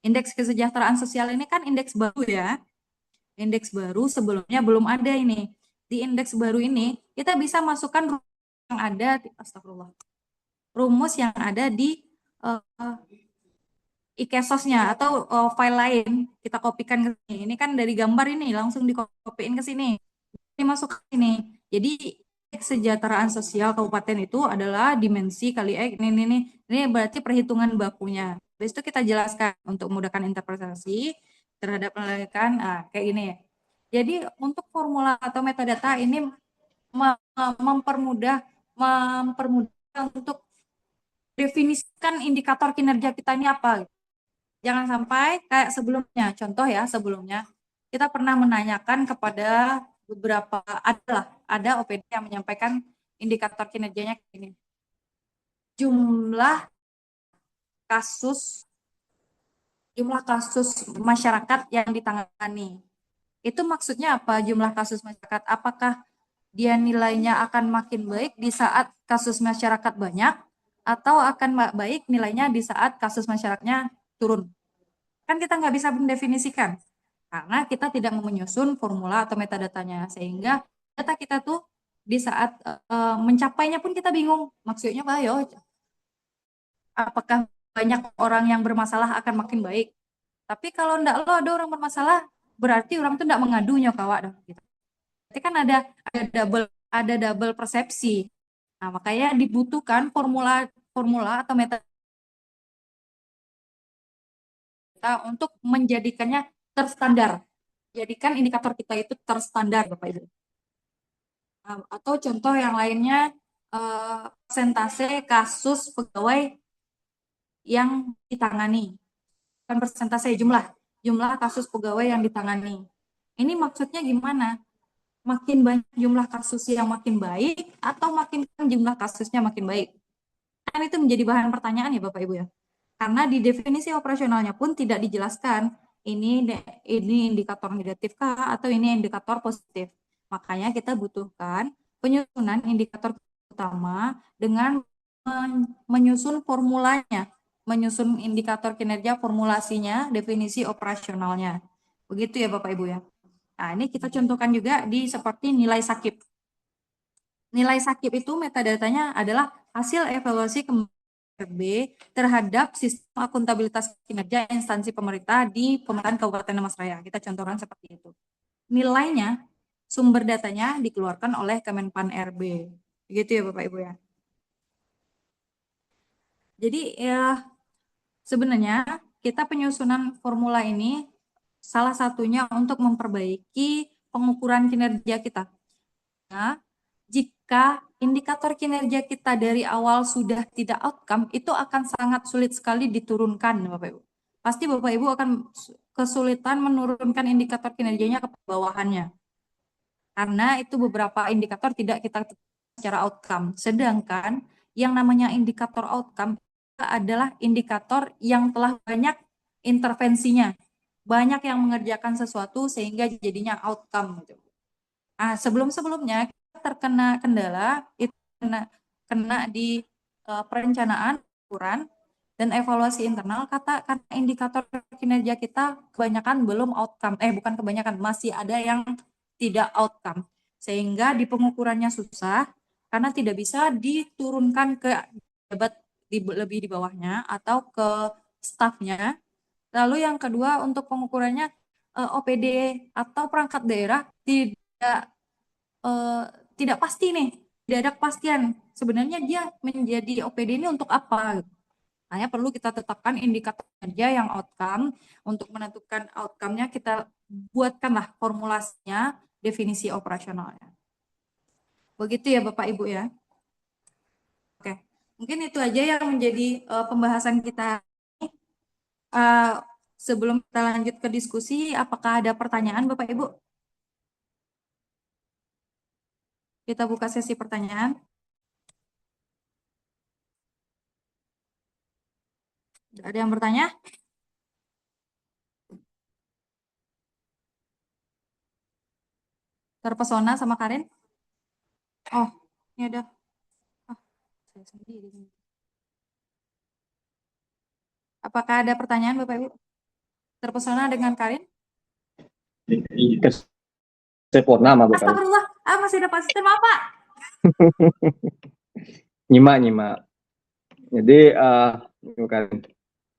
Indeks kesejahteraan sosial ini kan indeks baru ya. Indeks baru sebelumnya belum ada ini. Di indeks baru ini kita bisa masukkan rumus yang ada astagfirullah. Rumus yang ada di IKESOS-nya atau file lain kita kopikan ke sini. Ini kan dari gambar ini langsung dikopiin ke sini. Dimasuk ke sini. Jadi kesejahteraan sosial kabupaten itu adalah dimensi kali ini berarti perhitungan bakunya. Habis itu kita jelaskan untuk memudahkan interpretasi terhadap penelitian kayak gini ya. Jadi untuk formula atau metadata ini mempermudah untuk definisikan indikator kinerja kita ini apa. Jangan sampai kayak sebelumnya, contoh ya sebelumnya kita pernah menanyakan kepada beberapa ada OPD yang menyampaikan indikator kinerjanya ini. Jumlah kasus masyarakat yang ditangani. Itu maksudnya apa jumlah kasus masyarakat? Apakah dia nilainya akan makin baik di saat kasus masyarakat banyak, atau akan baik nilainya di saat kasus masyarakatnya turun. Kan kita nggak bisa mendefinisikan, karena kita tidak menyusun formula atau metadatanya, sehingga data kita tuh di saat mencapainya pun kita bingung. Maksudnya apa ya? Apakah banyak orang yang bermasalah akan makin baik? Tapi kalau enggak lo ada orang bermasalah, berarti orang tuh enggak mengadunya kawan gitu. Berarti kan ada double persepsi. Nah, makanya dibutuhkan formula atau metode untuk menjadikannya terstandar. Jadikan indikator kita itu terstandar, Bapak Ibu. Atau contoh yang lainnya, persentase kasus pegawai yang ditangani. Bukan persentase, jumlah kasus pegawai yang ditangani. Ini maksudnya gimana? Makin banyak jumlah kasus yang makin baik atau makin jumlah kasusnya makin baik? Kan itu menjadi bahan pertanyaan ya Bapak Ibu ya. Karena di definisi operasionalnya pun tidak dijelaskan ini indikator negatif kah atau ini indikator positif. Makanya kita butuhkan penyusunan indikator utama dengan menyusun formulanya, menyusun indikator kinerja, formulasinya, definisi operasionalnya. Begitu ya Bapak Ibu ya. Nah, ini kita contohkan juga di seperti nilai sakit. Nilai sakit itu metadatanya adalah hasil evaluasi RB terhadap sistem akuntabilitas kinerja instansi pemerintah di pemerintahan Kabupaten Mas Raya. Kita contohkan seperti itu. Nilainya, sumber datanya dikeluarkan oleh Kemenpan RB. Begitu ya Bapak Ibu ya. Jadi ya sebenarnya kita penyusunan formula ini salah satunya untuk memperbaiki pengukuran kinerja kita. Nah, jika indikator kinerja kita dari awal sudah tidak outcome, itu akan sangat sulit sekali diturunkan, Bapak Ibu. Pasti Bapak Ibu akan kesulitan menurunkan indikator kinerjanya ke bawahannya. Karena itu beberapa indikator tidak kita secara outcome. Sedangkan yang namanya indikator outcome adalah indikator yang telah banyak intervensinya. Banyak yang mengerjakan sesuatu sehingga jadinya outcome. Nah, sebelum-sebelumnya kita terkena kendala, itu kena di perencanaan, ukuran, dan evaluasi internal, karena indikator kinerja kita kebanyakan belum outcome, bukan kebanyakan, masih ada yang tidak outcome. Sehingga di pengukurannya susah, karena tidak bisa diturunkan ke pejabat lebih di bawahnya atau ke stafnya. Lalu yang kedua untuk pengukurannya OPD atau perangkat daerah tidak pasti nih, tidak ada kepastian. Sebenarnya dia menjadi OPD ini untuk apa? Hanya perlu kita tetapkan indikator kerja yang outcome. Untuk menentukan outcome-nya kita buatkanlah formulasinya, definisi operasionalnya. Begitu ya Bapak Ibu ya. Oke, mungkin itu aja yang menjadi pembahasan kita. Sebelum kita lanjut ke diskusi, apakah ada pertanyaan Bapak Ibu? Kita buka sesi pertanyaan. Ada yang bertanya? Terpesona sama Karin? Oh, ini ada. Saya sendiri. Apakah ada pertanyaan Bapak Ibu? Terpesona dengan Karin? Sempurna bukan? Astagfirullah, masih ada asisten maaf Pak. Nyimak. Jadi bukan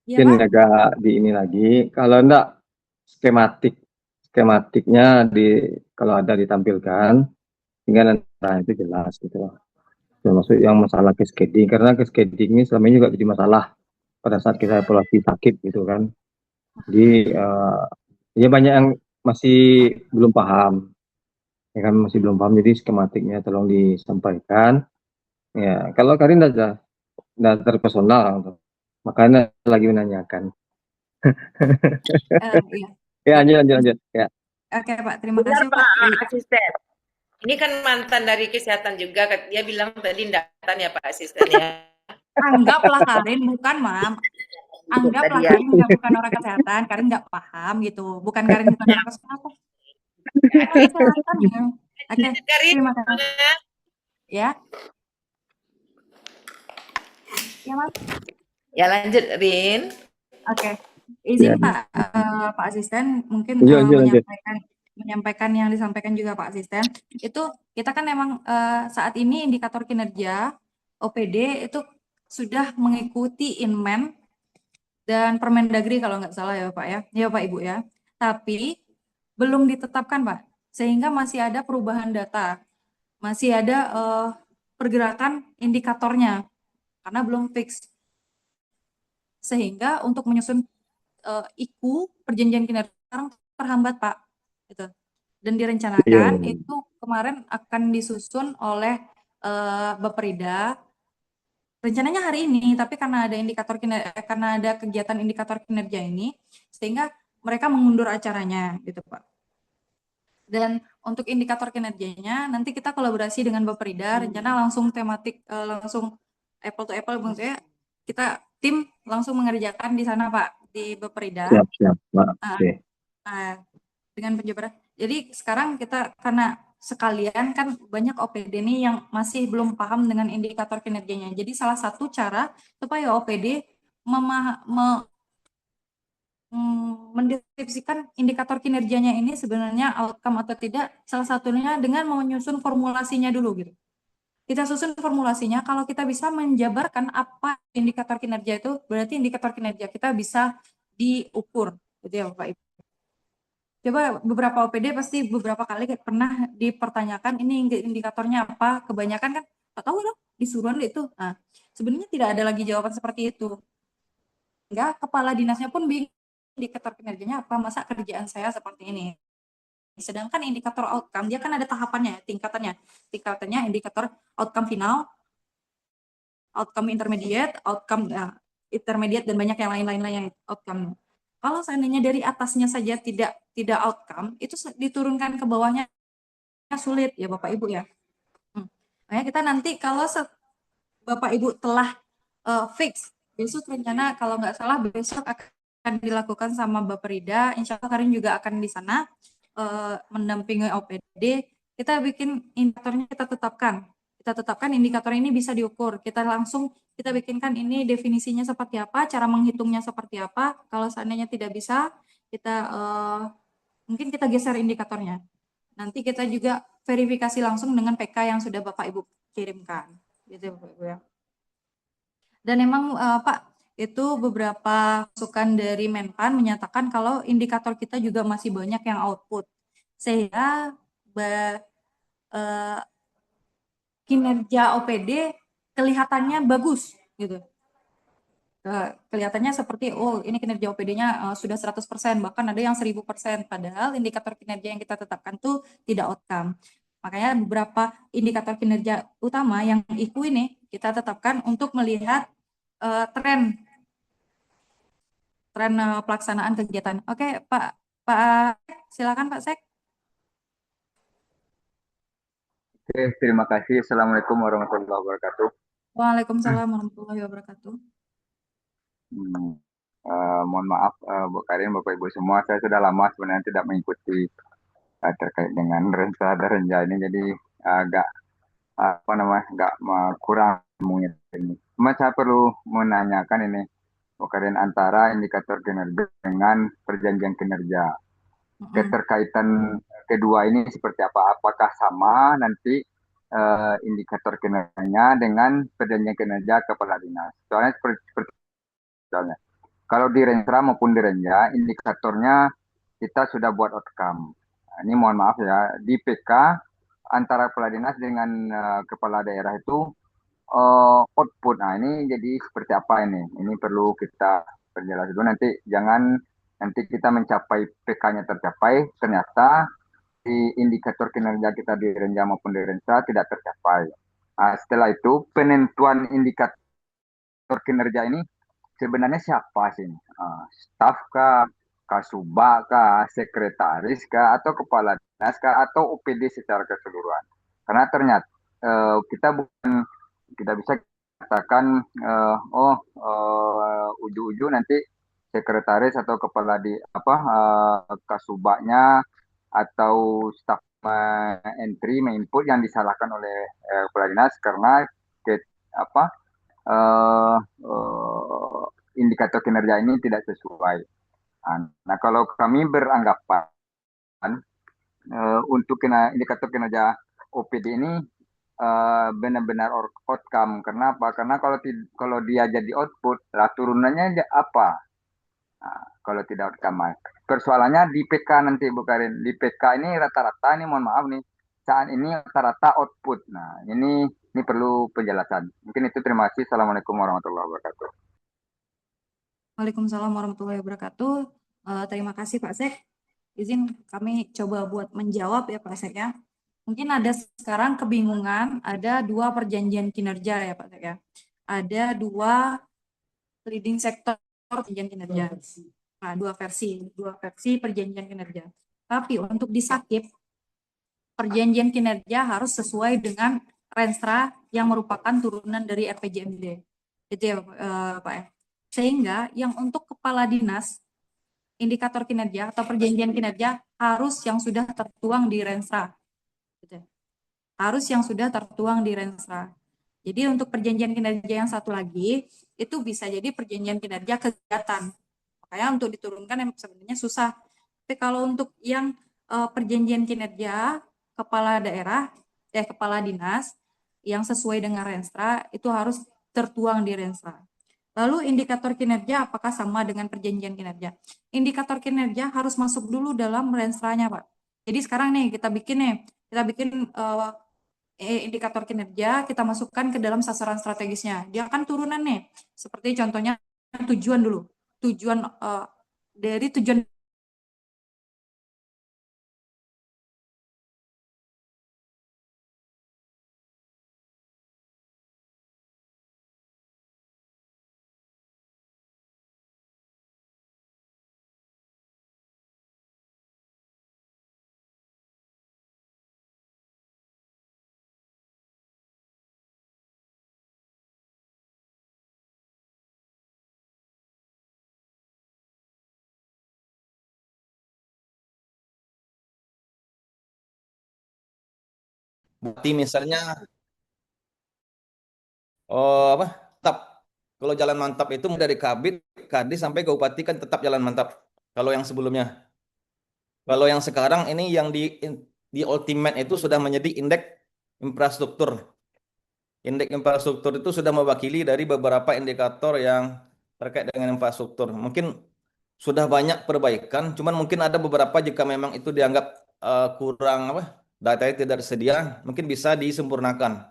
Ya, mungkin Pak. agak di ini lagi. Kalau enggak skematiknya kalau ada ditampilkan, sehingga nanti itu jelas gitu loh. Termasuk yang masalah cascading, karena cascading ini selama ini juga jadi masalah pada saat kita evaluasi sakit gitu kan. Jadi ya banyak yang masih belum paham, ya kan, masih belum paham. Jadi skematiknya tolong disampaikan. Ya, kalau Karin udah terpesona orang tuh, makanya lagi menanyakan. Iya. Ya, lanjut. Ya. Oke Pak, terima kasih Pak. Pak. Asisten. Ini kan mantan dari kesehatan juga, dia bilang tadi datang ya Pak Asisten ya. Anggaplah Karin bukan Mam. Anggaplah Tadi ya. Karin bukan orang kesehatan, Karin nggak paham gitu. Bukan Karin bukan orang kesehatan. Orang kesehatan ya. Oke, Karin, terima kasih. semangat. Ya, ya Mas. Ya lanjut, Rin. Oke, Ya, izin Pak Asisten mungkin iya, lanjut, lanjut. menyampaikan yang disampaikan juga Pak Asisten. Itu kita kan memang saat ini indikator kinerja OPD itu sudah mengikuti Inmen dan Permendagri kalau nggak salah ya Pak ya, ya Pak Ibu ya. Tapi belum ditetapkan Pak, sehingga masih ada perubahan data, masih ada pergerakan indikatornya karena belum fix. Sehingga untuk menyusun IKU perjanjian kinerja sekarang terhambat Pak, gitu. Dan Iya, direncanakan iya. itu kemarin akan disusun oleh Bapperida. Rencananya hari ini, tapi karena ada karena ada kegiatan indikator kinerja ini, sehingga mereka mengundur acaranya, gitu Pak. Dan untuk indikator kinerjanya, nanti kita kolaborasi dengan Bapperida, rencana langsung tematik, langsung apple to apple, maksudnya kita tim langsung mengerjakan di sana Pak, di Bapperida. Siap, siap, Pak. Oke. Dengan penjabaran. Jadi sekarang kita karena sekalian kan banyak OPD nih yang masih belum paham dengan indikator kinerjanya. Jadi salah satu cara supaya OPD mendeskripsikan indikator kinerjanya ini sebenarnya outcome atau tidak, salah satunya dengan menyusun formulasinya dulu gitu. Kita susun formulasinya, kalau kita bisa menjabarkan apa indikator kinerja itu, berarti indikator kinerja kita bisa diukur. Gitu ya Bapak Ibu. Coba beberapa OPD pasti beberapa kali pernah dipertanyakan ini indikatornya apa, kebanyakan kan nggak tahu loh, disuruhan itu. Nah, sebenarnya tidak ada lagi jawaban seperti itu. Enggak, kepala dinasnya pun bingung indikator kinerjanya apa, masa kerjaan saya seperti ini. Sedangkan indikator outcome dia kan ada tahapannya, tingkatannya indikator outcome final, outcome intermediate, outcome intermediate dan banyak yang lain-lainnya outcome. Kalau seandainya dari atasnya saja tidak outcome, itu diturunkan ke bawahnya sulit ya Bapak Ibu ya. Makanya kita nanti kalau Bapak Ibu telah fix, besok rencana kalau nggak salah besok akan dilakukan sama Bapperida, insya Allah Karin juga akan di sana mendampingi OPD. Kita bikin indikatornya, kita tetapkan indikator ini bisa diukur. Kita bikinkan ini definisinya seperti apa, cara menghitungnya seperti apa. Kalau seandainya tidak bisa, kita mungkin kita geser indikatornya. Nanti kita juga verifikasi langsung dengan PK yang sudah Bapak Ibu kirimkan. Gitu Bapak Ibu ya. Dan emang Pak, itu beberapa masukan dari Menpan menyatakan kalau indikator kita juga masih banyak yang output. Sehingga kinerja OPD kelihatannya bagus gitu. Kelihatannya seperti ini kinerja OPD-nya sudah 100%, bahkan ada yang 1000%, padahal indikator kinerja yang kita tetapkan tuh tidak outcome. Makanya beberapa indikator kinerja utama yang IKU ini kita tetapkan untuk melihat tren pelaksanaan kegiatan. Oke, Pak silakan Pak Sek. Oke, terima kasih. Assalamualaikum warahmatullahi wabarakatuh. Waalaikumsalam warahmatullahi wabarakatuh. Mohon maaf Bu Karin, Bapak Ibu semua, saya sudah lama sebenarnya tidak mengikuti terkait dengan Rensa dan Renja ini, jadi agak kurang ilmunya ini. Cuma saya perlu menanyakan ini, Bu Karin, antara indikator kinerja dengan perjanjian kinerja. Keterkaitan kedua ini seperti apa? Apakah sama nanti indikator kinerjanya dengan perjanjian kinerja kepala dinas? Soalnya seperti misalnya, kalau di Renstra maupun di Renja, indikatornya kita sudah buat outcome. Nah, ini mohon maaf ya, di PK antara kepala dinas dengan kepala daerah itu output. Nah, ini jadi seperti apa ini? Ini perlu kita perjelas dulu. Nanti kita mencapai PK-nya tercapai, ternyata di indikator kinerja kita di Renja maupun di Renstra tidak tercapai. Nah, setelah itu penentuan indikator kinerja ini sebenarnya siapa sih? Staf kah, kasubag kah, sekretaris kah, atau kepala dinas kah, atau OPD secara keseluruhan? Karena ternyata kita bisa katakan ujung-ujung nanti sekretaris atau kepala kasubagnya atau staf menginput yang disalahkan oleh kepala dinas karena apa indikator kinerja ini tidak sesuai. Nah, kalau kami beranggapan untuk indikator kinerja OPD ini benar-benar outcome. Kenapa? Karena kalau dia jadi output, lah turunannya apa? Nah, kalau tidak outcome. Persoalannya di PK nanti, Bu Karin. Di PK ini rata-rata, ini mohon maaf nih, saat ini rata-rata output. Nah, ini perlu penjelasan. Mungkin itu, terima kasih. Assalamualaikum warahmatullahi wabarakatuh. Waalaikumsalam warahmatullahi wabarakatuh. Terima kasih Pak Sek. Izin kami coba buat menjawab ya Pak Sek ya. Mungkin ada sekarang kebingungan, ada dua perjanjian kinerja ya Pak Sek ya. Ada dua leading sektor perjanjian kinerja. Nah, dua versi perjanjian kinerja. Tapi untuk di Sakip, perjanjian kinerja harus sesuai dengan Renstra yang merupakan turunan dari RPJMD. Itu ya Pak ya. Sehingga yang untuk kepala dinas, indikator kinerja atau perjanjian kinerja harus yang sudah tertuang di Renstra. Gitu. Harus yang sudah tertuang di Renstra. Jadi untuk perjanjian kinerja yang satu lagi, itu bisa jadi perjanjian kinerja kegiatan. Makanya untuk diturunkan yang sebenarnya susah. Tapi kalau untuk yang perjanjian kinerja kepala daerah, kepala dinas, yang sesuai dengan Renstra, itu harus tertuang di Renstra. Lalu indikator kinerja apakah sama dengan perjanjian kinerja? Indikator kinerja harus masuk dulu dalam Renstra-nya, Pak. Jadi sekarang nih kita bikin indikator kinerja, kita masukkan ke dalam sasaran strategisnya. Dia akan turunan nih. Seperti contohnya tujuan dulu. Tujuan dari tujuan Berarti misalnya apa? Tetap. Kalau jalan mantap itu dari Kabid, Kadis sampai ke Bupati kan tetap jalan mantap. Kalau yang sebelumnya. Kalau yang sekarang ini yang di ultimate itu sudah menjadi indeks infrastruktur. Indeks infrastruktur itu sudah mewakili dari beberapa indikator yang terkait dengan infrastruktur. Mungkin sudah banyak perbaikan, cuman mungkin ada beberapa jika memang itu dianggap kurang datanya tidak tersedia, mungkin bisa disempurnakan.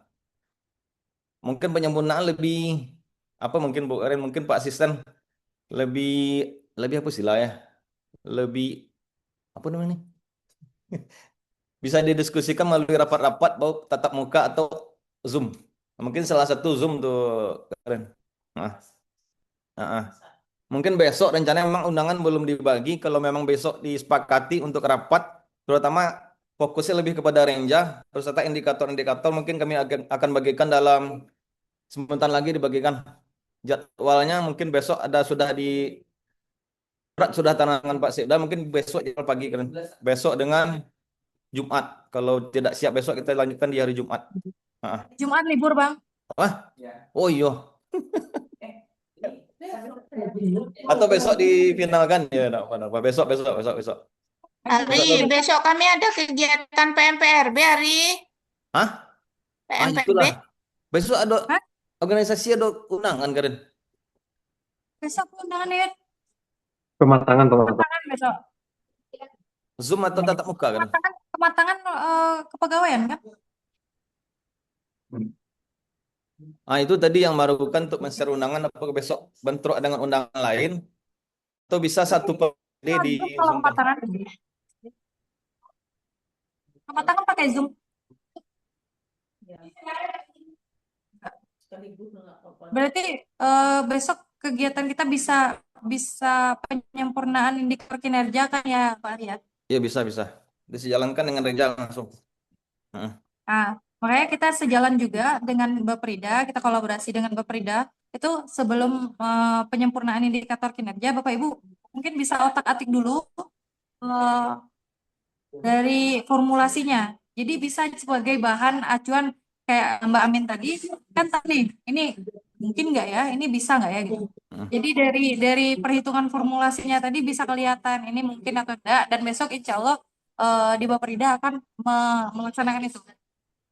Mungkin penyempurnaan lebih mungkin Bu Erin, mungkin Pak Asisten lebih apa istilahnya? Lebih apa namanya? Bisa didiskusikan melalui rapat-rapat baik tatap muka atau Zoom. Mungkin salah satu Zoom tuh Erin. Mungkin besok rencananya memang undangan belum dibagi. Kalau memang besok disepakati untuk rapat, terutama fokusnya lebih kepada Renja, serta indikator-indikator mungkin kami akan bagikan dalam sebentar lagi dibagikan. Jadwalnya mungkin besok sudah tangan Pak Sekda, mungkin besok jadwal pagi kan. Besok dengan Jumat. Kalau tidak siap besok kita lanjutkan di hari Jumat. Jumat libur, Bang. Apa? Oh iya. Atau besok difinalkan ya, apa? Besok. Ari, besok kami ada kegiatan PMPRB, Ari. Hah? PMPRB. Itulah. Besok ada organisasi, ada undangan, Karen. Besok undangan ya. Pematangan. Kematangan besok. Zoom atau tatap muka, Karen? Kematangan kepegawaian kan? Itu tadi yang meragukan untuk men-share undangan, apakah besok bentrok dengan undangan lain atau bisa satu PD di Kalau kematangan pakai Zoom. Berarti besok kegiatan kita bisa penyempurnaan indikator kinerja kan ya Pak Arya? Iya bisa. Disejalankan dengan Renja langsung. Nah, makanya kita sejalan juga dengan Baprida, kita kolaborasi dengan Baprida, itu sebelum penyempurnaan indikator kinerja, Bapak Ibu mungkin bisa otak-atik dulu dari formulasinya. Jadi bisa sebagai bahan acuan kayak Mbak Amin tadi kan tadi ini mungkin nggak ya, ini bisa nggak ya gitu. Jadi dari perhitungan formulasinya tadi bisa kelihatan ini mungkin atau enggak dan besok insya Allah di Baperida akan melaksanakan itu.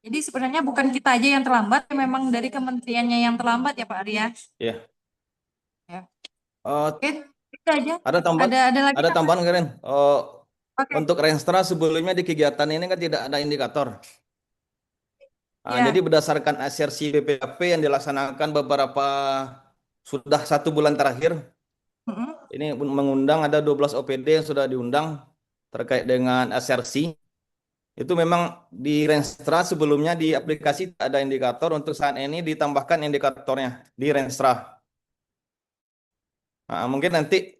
Jadi sebenarnya bukan kita aja yang terlambat, memang dari kementeriannya yang terlambat ya Pak Arya. Iya. Ya. Eh, Oke, itu aja. ada tambahan, Ada lagi ada nggak, Pak? tambahan Karen. Oke. Untuk Renstra sebelumnya di kegiatan ini kan tidak ada indikator. Nah, Ya. jadi berdasarkan asersi BPKP yang dilaksanakan beberapa sudah 1 bulan terakhir, Mm-mm. ini mengundang ada 12 OPD yang sudah diundang terkait dengan asersi. Itu memang di Renstra sebelumnya di aplikasi tidak ada indikator, untuk saat ini ditambahkan indikatornya di Renstra. Nah, mungkin nanti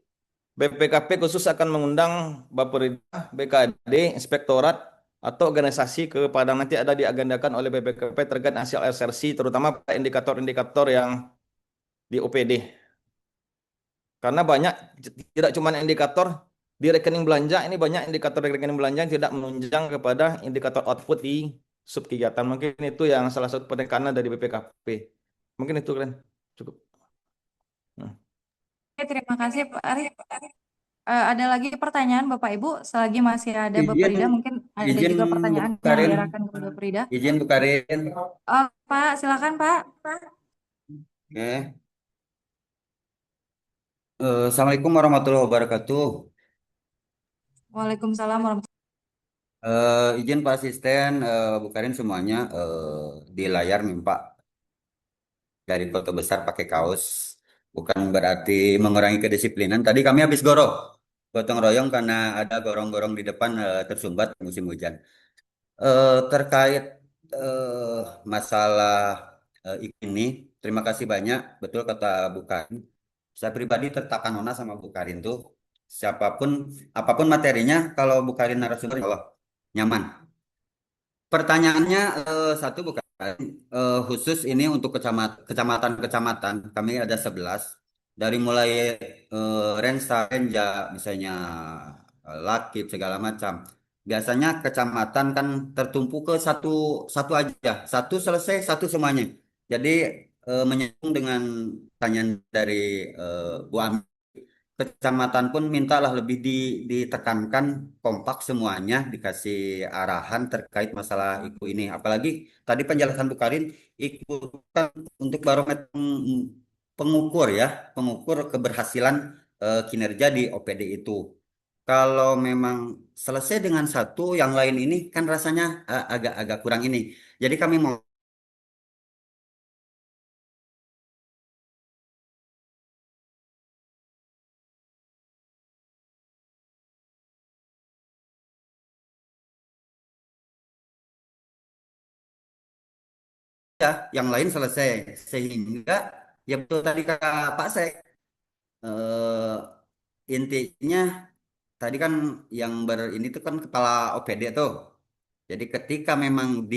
BPKP khusus akan mengundang Bapperida, BKD, Inspektorat, atau organisasi ke Padang, nanti ada diagendakan oleh BPKP terkait hasil SRC, terutama pada indikator-indikator yang di OPD. Karena banyak, tidak cuma indikator di rekening belanja, ini banyak indikator di rekening belanja yang tidak menunjang kepada indikator output di sub kegiatan. Mungkin itu yang salah satu penekanan dari BPKP. Mungkin itu kan cukup. Hmm. Oke, terima kasih Pak Arif. Ada lagi pertanyaan Bapak Ibu? Selagi masih ada Izin, Baperida, mungkin ada izin juga Bu pertanyaan yang Karin, diarahkan ke Baperida. izin Bu Karin. Pak, silakan Pak. Oke. Assalamualaikum warahmatullahi wabarakatuh. Waalaikumsalam warahmatullahi Izin Pak Asisten, Bu Karin semuanya di layar nih Pak, dari foto besar pakai kaos. Bukan berarti mengurangi kedisiplinan. Tadi kami habis gotong royong karena ada gorong-gorong di depan tersumbat musim hujan. Terkait eh, masalah ini, terima kasih banyak. Betul kata Bu Karin. Saya pribadi tertakan nona sama Bu Karin tuh. Siapapun, apapun materinya, kalau Bu Karin narasumber, Allah nyaman. Pertanyaannya satu Bu Karin, khusus ini untuk kecamatan-kecamatan. Kami ada 11. Dari mulai Rensa, Renja, misalnya Lakip segala macam. Biasanya kecamatan kan tertumpu ke satu satu aja, satu selesai, satu semuanya. Jadi menyambung dengan pertanyaan dari Bu Ami, kecamatan pun mintalah lebih ditekankan kompak semuanya, dikasih arahan terkait masalah IKU ini. Apalagi tadi penjelasan Bu Karin, IKU kan untuk barometer pengukur ya, pengukur keberhasilan kinerja di OPD itu. Kalau memang selesai dengan satu, yang lain ini kan rasanya agak-agak kurang ini. Jadi kami mau ya, yang lain selesai sehingga ya betul tadi kata Pak Sek, intinya tadi kan yang ini tuh kan kepala OPD tuh. Jadi ketika memang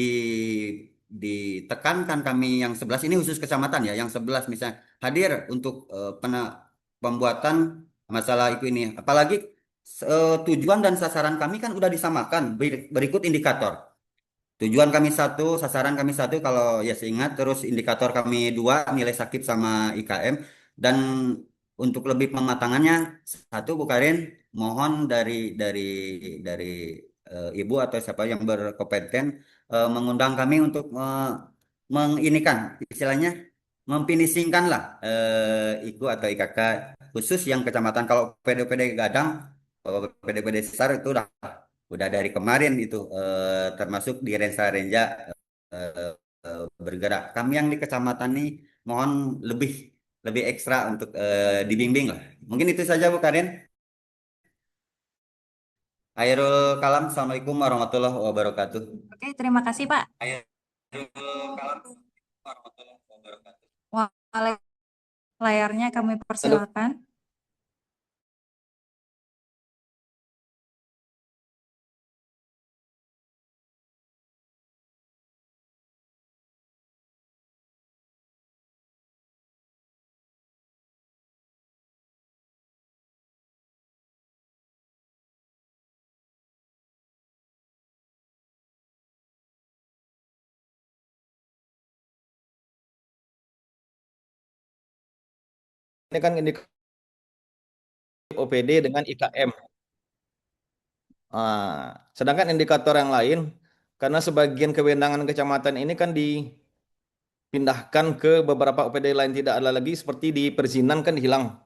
ditekankan kami yang 11 ini khusus kecamatan ya, yang 11 misalnya hadir untuk pembuatan masalah itu ini. Apalagi tujuan dan sasaran kami kan udah disamakan. Berikut indikator. Tujuan kami satu, sasaran kami satu kalau ya seingat, terus indikator kami dua, nilai sakit sama IKM. Dan untuk lebih pematangannya, satu Bu Karin, mohon dari Ibu atau siapa yang berkompeten mengundang kami untuk menginikan, istilahnya memfinishingkan lah IKU atau IKK khusus yang kecamatan. Kalau PD-PD Gadang, kalau PD-PD Sesar itu udah dari kemarin itu termasuk di Rensa-Renja eh, bergerak. Kami yang di kecamatan ini mohon lebih lebih ekstra untuk dibimbing lah. Mungkin itu saja Bu Karin. Airul Kalam, Assalamualaikum warahmatullahi wabarakatuh. Oke, terima kasih Pak. Airul Kalam, warahmatullahi wabarakatuh. Layarnya kami Halo. persilakan. ini kan indikator OPD dengan IKM. Sedangkan indikator yang lain, karena sebagian kewenangan kecamatan ini kan dipindahkan ke beberapa OPD lain, tidak ada lagi seperti di perizinan kan hilang.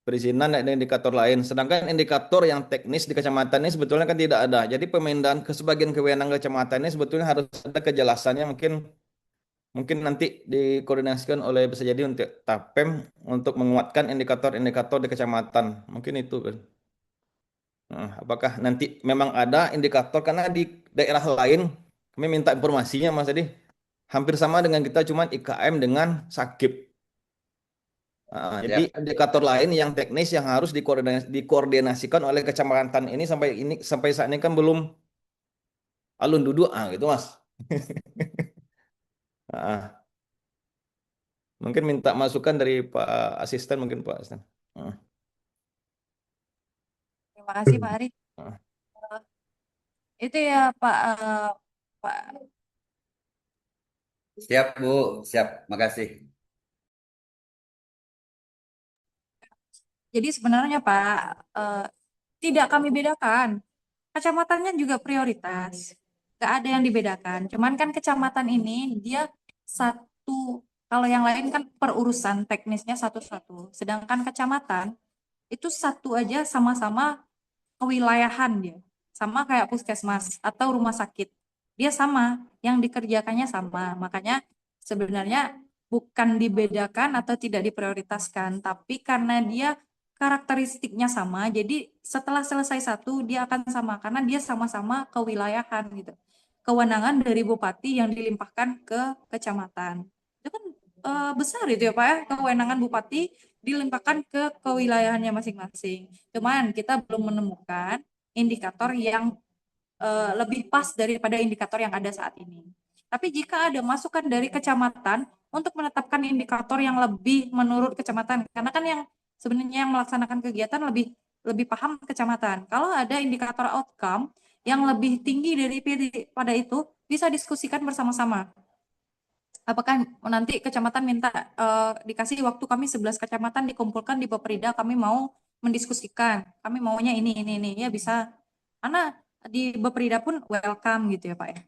Perizinan ada indikator lain. Sedangkan indikator yang teknis di kecamatan ini sebetulnya kan tidak ada. Jadi pemindahan ke sebagian kewenangan kecamatan ini sebetulnya harus ada kejelasannya, mungkin nanti dikoordinasikan oleh bisa jadi untuk TAPEM untuk menguatkan indikator-indikator di kecamatan. Mungkin itu kan. Apakah nanti memang ada indikator karena di daerah lain kami minta informasinya Mas Adi hampir sama dengan kita cuman IKM dengan Sakip. Jadi indikator lain yang teknis yang harus dikoordinasikan oleh kecamatan ini sampai saat ini kan belum alun duduk gitu Mas. Mungkin minta masukan dari Pak Asisten mungkin Pak Asisten. Terima kasih Pak Ari. Itu ya Pak, Pak. Siap Bu, siap. Makasih. Jadi sebenarnya Pak, tidak kami bedakan. Kecamatannya juga prioritas. Nggak ada yang dibedakan. Cuman kan kecamatan ini dia satu, kalau yang lain kan perurusan teknisnya satu-satu. Sedangkan kecamatan itu satu aja sama-sama kewilayahan dia. Sama kayak puskesmas atau rumah sakit. Dia sama, yang dikerjakannya sama. Makanya sebenarnya bukan dibedakan atau tidak diprioritaskan, tapi karena dia karakteristiknya sama, jadi setelah selesai satu dia akan sama karena dia sama-sama kewilayahan gitu. Kewenangan dari bupati yang dilimpahkan ke kecamatan. Itu kan besar itu ya Pak ya, kewenangan bupati dilimpahkan ke kewilayahannya masing-masing. Cuman kita belum menemukan indikator yang lebih pas daripada indikator yang ada saat ini. Tapi jika ada masukan dari kecamatan untuk menetapkan indikator yang lebih menurut kecamatan, karena kan yang sebenarnya yang melaksanakan kegiatan lebih paham kecamatan. Kalau ada indikator outcome yang lebih tinggi daripada itu, bisa diskusikan bersama-sama. Apakah nanti kecamatan minta dikasih waktu kami 11 kecamatan dikumpulkan di Peperida, kami mau mendiskusikan, kami maunya ini, ya bisa. Karena di Peperida pun welcome gitu ya Pak ya.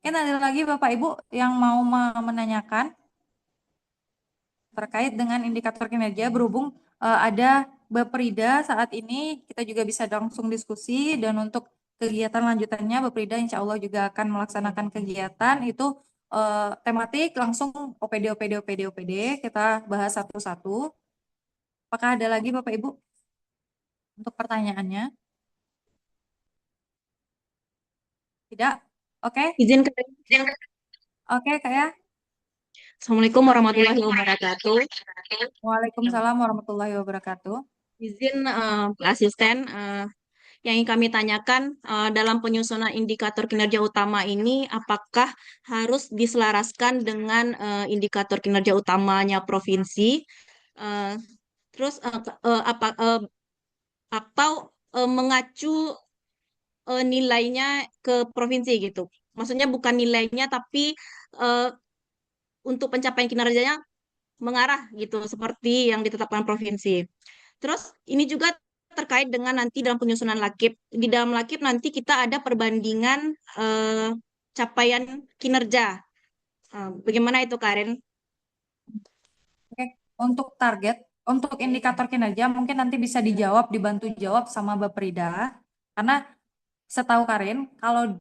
Kan ada lagi Bapak Ibu yang mau menanyakan terkait dengan indikator kinerja, berhubung ada Baperida saat ini, kita juga bisa langsung diskusi, dan untuk kegiatan lanjutannya Baperida insya Allah juga akan melaksanakan kegiatan itu tematik langsung OPD, kita bahas satu-satu. Apakah ada lagi Bapak Ibu untuk pertanyaannya? Tidak? Oke. Izin Oke, Kak. Assalamualaikum warahmatullahi wabarakatuh. Waalaikumsalam warahmatullahi wabarakatuh. Izin Pak Asisten, yang ingin kami tanyakan dalam penyusunan indikator kinerja utama ini, apakah harus diselaraskan dengan indikator kinerja utamanya provinsi, terus atau mengacu nilainya ke provinsi gitu. Maksudnya bukan nilainya tapi untuk pencapaian kinerjanya mengarah gitu seperti yang ditetapkan provinsi. Terus ini juga terkait dengan nanti dalam penyusunan LAKIP. Di dalam LAKIP nanti kita ada perbandingan capaian kinerja. Bagaimana itu Karen? Oke, untuk target, untuk indikator kinerja mungkin nanti bisa dibantu jawab sama Baprida. Karena setahu Karen, kalau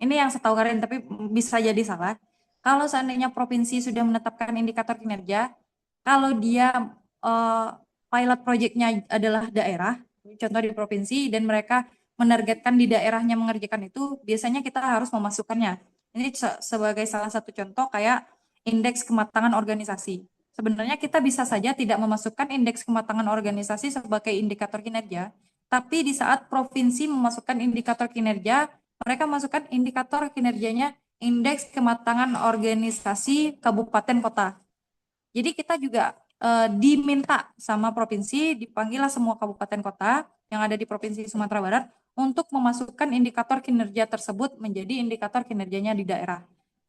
ini yang setahu Karen tapi bisa jadi salah. Kalau seandainya provinsi sudah menetapkan indikator kinerja, kalau dia pilot project-nya adalah daerah, contoh di provinsi, dan mereka menargetkan di daerahnya mengerjakan itu, biasanya kita harus memasukkannya. Ini sebagai salah satu contoh kayak indeks kematangan organisasi. Sebenarnya kita bisa saja tidak memasukkan indeks kematangan organisasi sebagai indikator kinerja, tapi di saat provinsi memasukkan indikator kinerja, mereka masukkan indikator kinerjanya indeks kematangan organisasi kabupaten kota. Jadi kita juga diminta sama provinsi, dipanggillah semua kabupaten kota yang ada di Provinsi Sumatera Barat untuk memasukkan indikator kinerja tersebut menjadi indikator kinerjanya di daerah.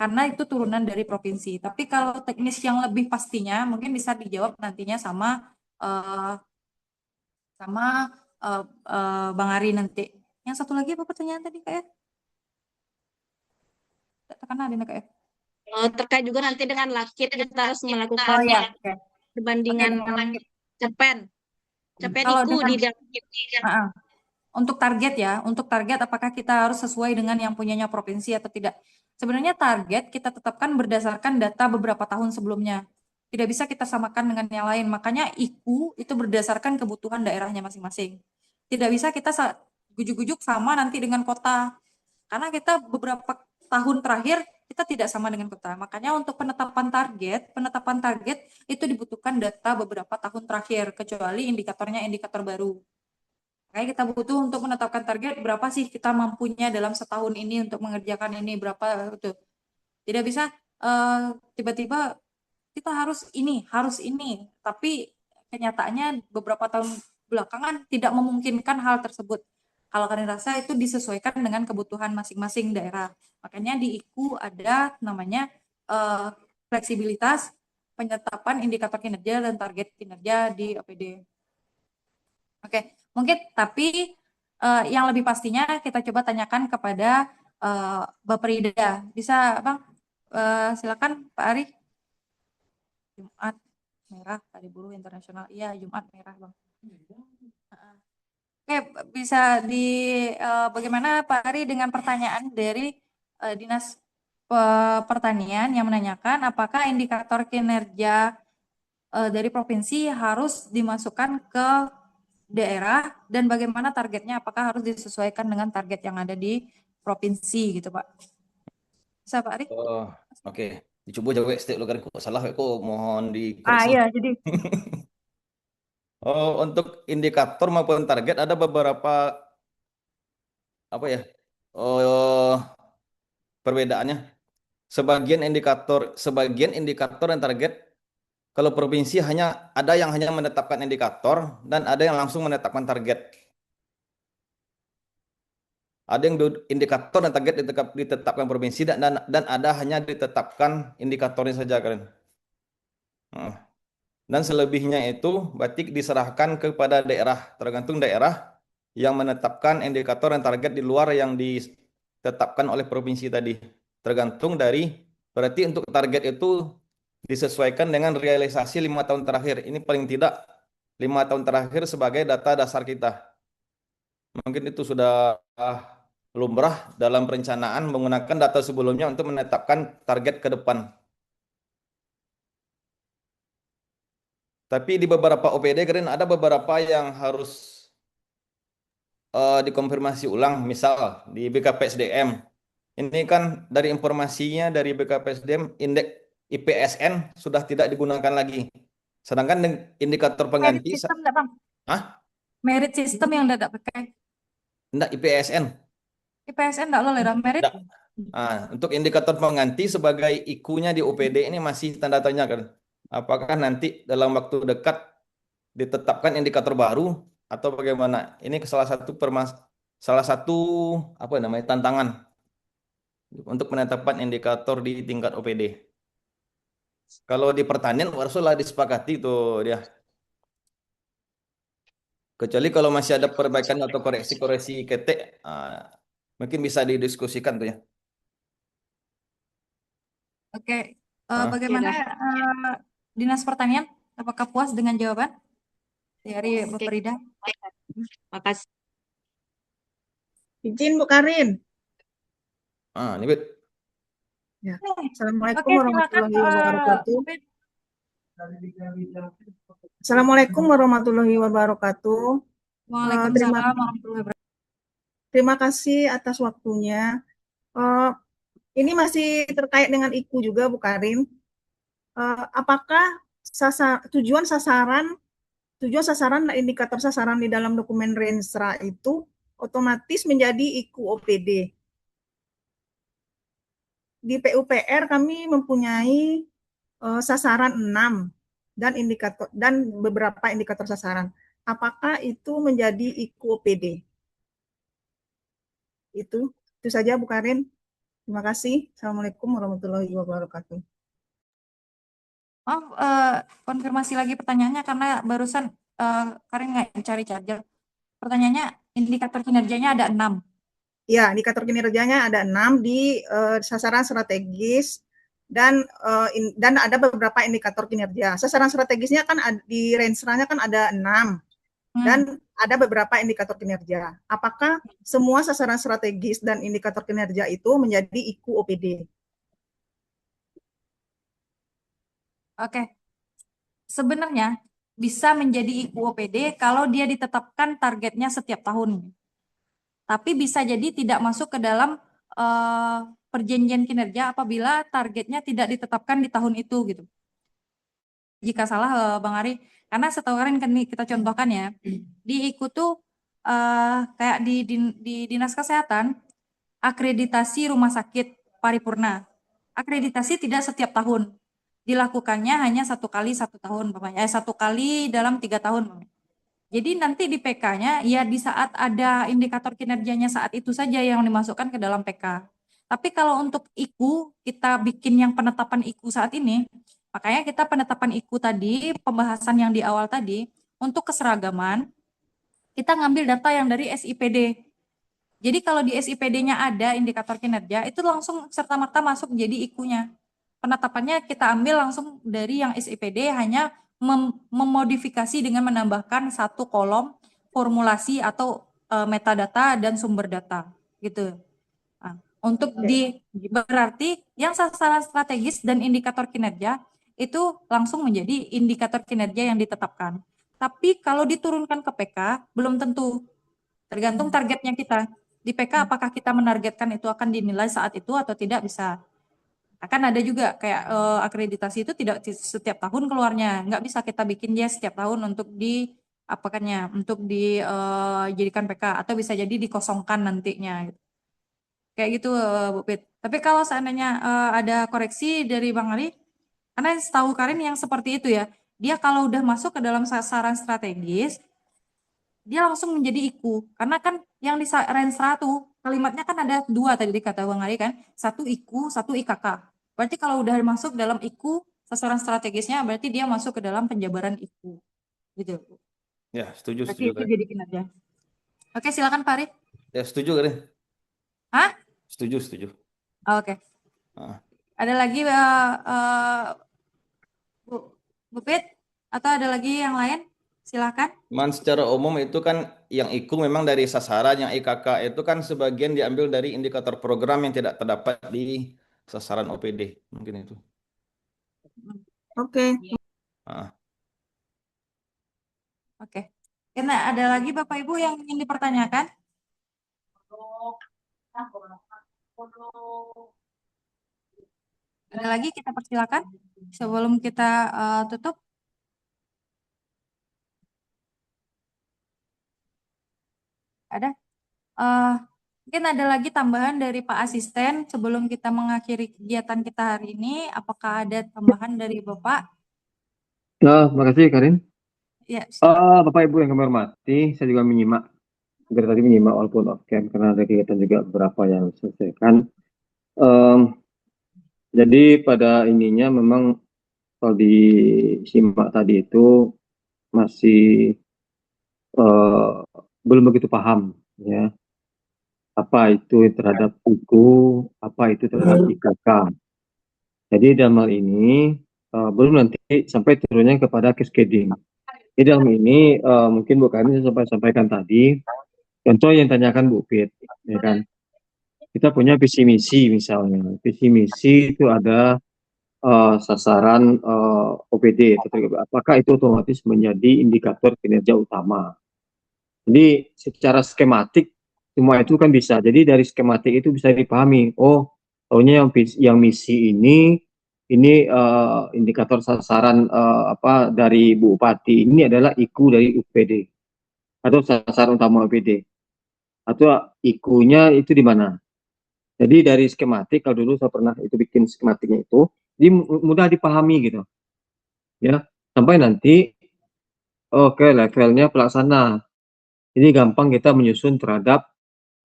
karena itu turunan dari provinsi. Tapi kalau teknis yang lebih pastinya mungkin bisa dijawab nantinya sama eh, Bang Ari nanti. Yang satu lagi apa pertanyaan tadi Kak ya? Tekan ada Kak ya? Terkait juga nanti dengan lakit kita harus Oh melakukan ya, oke. Oke, perbandingan dengan lakit. cerpen Kalau iku dengan di dalam untuk target ya, untuk target apakah kita harus sesuai dengan yang punyanya provinsi atau tidak? Sebenarnya target kita tetapkan berdasarkan data beberapa tahun sebelumnya. Tidak bisa kita samakan dengan yang lain. Makanya IKU itu berdasarkan kebutuhan daerahnya masing-masing. Tidak bisa kita gujuk-gujuk sama nanti dengan kota. Karena kita beberapa tahun terakhir kita tidak sama dengan kota. Makanya untuk penetapan target itu dibutuhkan data beberapa tahun terakhir, kecuali indikatornya indikator baru. Makanya kita butuh untuk menetapkan target berapa sih kita mampunya dalam setahun ini untuk mengerjakan ini berapa itu. Tidak bisa tiba-tiba kita harus ini, tapi kenyataannya beberapa tahun belakangan tidak memungkinkan hal tersebut. Kalau kalian rasa itu disesuaikan dengan kebutuhan masing-masing daerah. Makanya di IKU ada namanya fleksibilitas penetapan indikator kinerja dan target kinerja di OPD. Oke, mungkin tapi yang lebih pastinya kita coba tanyakan kepada Bapak Rida. Bisa Bang? Silakan Pak Ari. Jumat merah, Hari Buruh Internasional. Iya, Jumat merah, Bang. Oke, bisa bagaimana Pak Ari dengan pertanyaan dari Dinas Pertanian yang menanyakan apakah indikator kinerja dari provinsi harus dimasukkan ke daerah dan bagaimana targetnya, apakah harus disesuaikan dengan target yang ada di provinsi gitu Pak. Bisa Pak Ari? Oke. Dicoba jawab setiap lo kan kok salah kok mohon dikoreksi. Iya, jadi Untuk indikator maupun target ada beberapa apa ya? Perbedaannya. Sebagian indikator dan target kalau provinsi ada yang hanya menetapkan indikator dan ada yang langsung menetapkan target. Ada yang indikator dan target ditetapkan provinsi dan ada hanya ditetapkan indikatornya saja kan. Dan selebihnya itu berarti diserahkan kepada daerah, tergantung daerah yang menetapkan indikator dan target di luar yang ditetapkan oleh provinsi tadi. Tergantung berarti untuk target itu disesuaikan dengan realisasi 5 tahun terakhir. Ini paling tidak 5 tahun terakhir sebagai data dasar kita. Mungkin itu sudah lumrah dalam perencanaan menggunakan data sebelumnya untuk menetapkan target ke depan. Tapi di beberapa OPD keren ada beberapa yang harus dikonfirmasi ulang. Misal di BKPSDM. Ini kan dari informasinya dari BKPSDM indeks IPSN sudah tidak digunakan lagi. Sedangkan indikator pengganti merit system enggak, Bang? Hah? Merit system yang tidak pakai. Enggak IPSN. IPSN enggak lo lera merit. Untuk indikator pengganti sebagai IKU-nya di OPD ini masih tanda tanya kan. Apakah nanti dalam waktu dekat ditetapkan indikator baru atau bagaimana? Ini salah satu apa namanya tantangan untuk penetapan indikator di tingkat OPD. Kalau di pertanian haruslah disepakati tuh dia. Kecuali kalau masih ada perbaikan atau koreksi-koreksi ketek, mungkin bisa didiskusikan tuh ya. Oke, bagaimana Dinas Pertanian? Apakah puas dengan jawaban dari Bapak Rida? Makasih. Izin Bu Karin. Ini Bet. Ya. Assalamualaikum Oke, warahmatullahi wabarakatuh. Assalamualaikum warahmatullahi wabarakatuh. Waalaikumsalam warahmatullahi wabarakatuh. Terima kasih atas waktunya. Ini masih terkait dengan IKU juga, Bu Karin. Apakah tujuan sasaran dan indikator sasaran di dalam dokumen Renstra itu otomatis menjadi IKU OPD? Di PUPR kami mempunyai sasaran 6 dan beberapa indikator sasaran. Apakah itu menjadi IKU OPD? Itu saja Bu Karin. Terima kasih. Assalamualaikum warahmatullahi wabarakatuh. Maaf, konfirmasi lagi pertanyaannya karena barusan Karin nggak cari charger. Pertanyaannya indikator kinerjanya ada 6. Ya, indikator kinerjanya ada 6 di sasaran strategis dan ada beberapa indikator kinerja. Sasaran strategisnya kan di range-nya kan ada 6 dan ada beberapa indikator kinerja. Apakah semua sasaran strategis dan indikator kinerja itu menjadi IQ OPD? Oke. Sebenarnya bisa menjadi IQ OPD kalau dia ditetapkan targetnya setiap tahun. Tapi bisa jadi tidak masuk ke dalam perjanjian kinerja apabila targetnya tidak ditetapkan di tahun itu gitu. Jika salah Bang Ari, karena setahu Karin kan kita contohkan ya, di IQ tuh kayak di Dinas Kesehatan, akreditasi rumah sakit paripurna. Akreditasi tidak setiap tahun. Dilakukannya hanya 1 kali 1 tahun, 1 kali dalam 3 tahun. Jadi nanti di PK-nya ya di saat ada indikator kinerjanya saat itu saja yang dimasukkan ke dalam PK. Tapi kalau untuk IQ, kita bikin yang penetapan IQ saat ini, makanya kita penetapan IQ tadi, pembahasan yang di awal tadi, untuk keseragaman, kita ngambil data yang dari SIPD. Jadi kalau di SIPD-nya ada indikator kinerja, itu langsung serta-merta masuk jadi IQ-nya. Penetapannya kita ambil langsung dari yang SIPD, hanya memodifikasi dengan menambahkan 1 kolom formulasi atau metadata dan sumber data gitu. Nah, untuk berarti yang sasaran strategis dan indikator kinerja itu langsung menjadi indikator kinerja yang ditetapkan. Tapi kalau diturunkan ke PK belum tentu, tergantung targetnya kita. Di PK apakah kita menargetkan itu akan dinilai saat itu atau tidak, bisa. Akan ada juga kayak akreditasi itu tidak setiap tahun keluarnya, nggak bisa kita bikin dia setiap tahun untuk untuk dijadikan PK, atau bisa jadi dikosongkan nantinya gitu. Kayak gitu Bu Pit. Tapi kalau seandainya ada koreksi dari Bang Ali, karena setahu Karin yang seperti itu ya, dia kalau udah masuk ke dalam sasaran strategis, dia langsung menjadi IQ. Karena kan yang di range 100 kalimatnya kan ada 2 tadi dikata Bang Ali kan, 1 IQ, 1 IKK. Berarti kalau udah masuk dalam IQ sasaran strategisnya, berarti dia masuk ke dalam penjabaran IQ. Gitu. Ya, setuju. Berarti itu jadi kinerja. Oke, silakan Pak Ari. Ya, setuju Karin. Hah? Setuju. Oke. Ada lagi Bu Pit? Atau ada lagi yang lain? Silakan. Cuman secara umum itu kan yang IQ memang dari sasaran, yang IKK itu kan sebagian diambil dari indikator program yang tidak terdapat di sasaran OPD. Mungkin itu. Oke. Oke. Karena ada lagi Bapak Ibu yang ingin dipertanyakan? Ada lagi, kita persilakan sebelum kita tutup. Ada? Mungkin ada lagi tambahan dari Pak Asisten sebelum kita mengakhiri kegiatan kita hari ini. Apakah ada tambahan dari Bapak? Terima kasih Karin. Ya. Bapak Ibu yang kami hormati, saya juga menyimak dari tadi, walaupun off cam karena ada kegiatan juga beberapa yang diselesaikan. Jadi pada ininya memang kalau disimak tadi itu masih belum begitu paham ya, apa itu terhadap IQ, apa itu terhadap IKK. Jadi dalam hal ini belum nanti sampai turunnya kepada cascading. Jadi dalam ini mungkin Bu Karin saya sampaikan tadi, contoh yang tanyakan Bu Pit, ya kan? Kita punya visi misi misalnya, visi misi itu ada sasaran OPD, apakah itu otomatis menjadi indikator kinerja utama? Jadi secara skematik semua itu kan bisa. Jadi dari skematik itu bisa dipahami. Oh, tahunya yang misi ini indikator sasaran dari Bu Bupati ini adalah IQ dari UPD atau sasaran utama UPD, atau IQ-nya itu di mana. Jadi dari skematik, kalau dulu saya pernah itu bikin skematiknya itu, jadi mudah dipahami gitu. Ya, sampai nanti ke levelnya pelaksana. Jadi gampang kita menyusun terhadap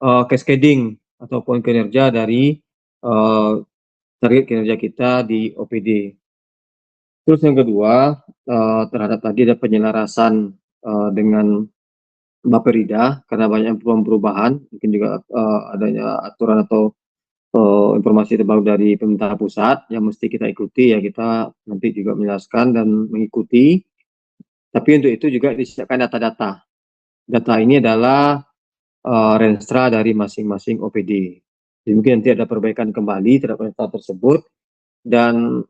cascading ataupun kinerja dari eh, target kinerja kita di OPD. Terus yang kedua, terhadap tadi ada penyelarasan dengan Bapperida karena banyak perubahan, mungkin juga adanya aturan atau informasi terbaru dari pemerintah pusat yang mesti kita ikuti, ya kita nanti juga menjelaskan dan mengikuti. Tapi untuk itu juga disiapkan data-data. Data ini adalah renstra dari masing-masing OPD. Jadi mungkin nanti ada perbaikan kembali terhadap renstra tersebut, dan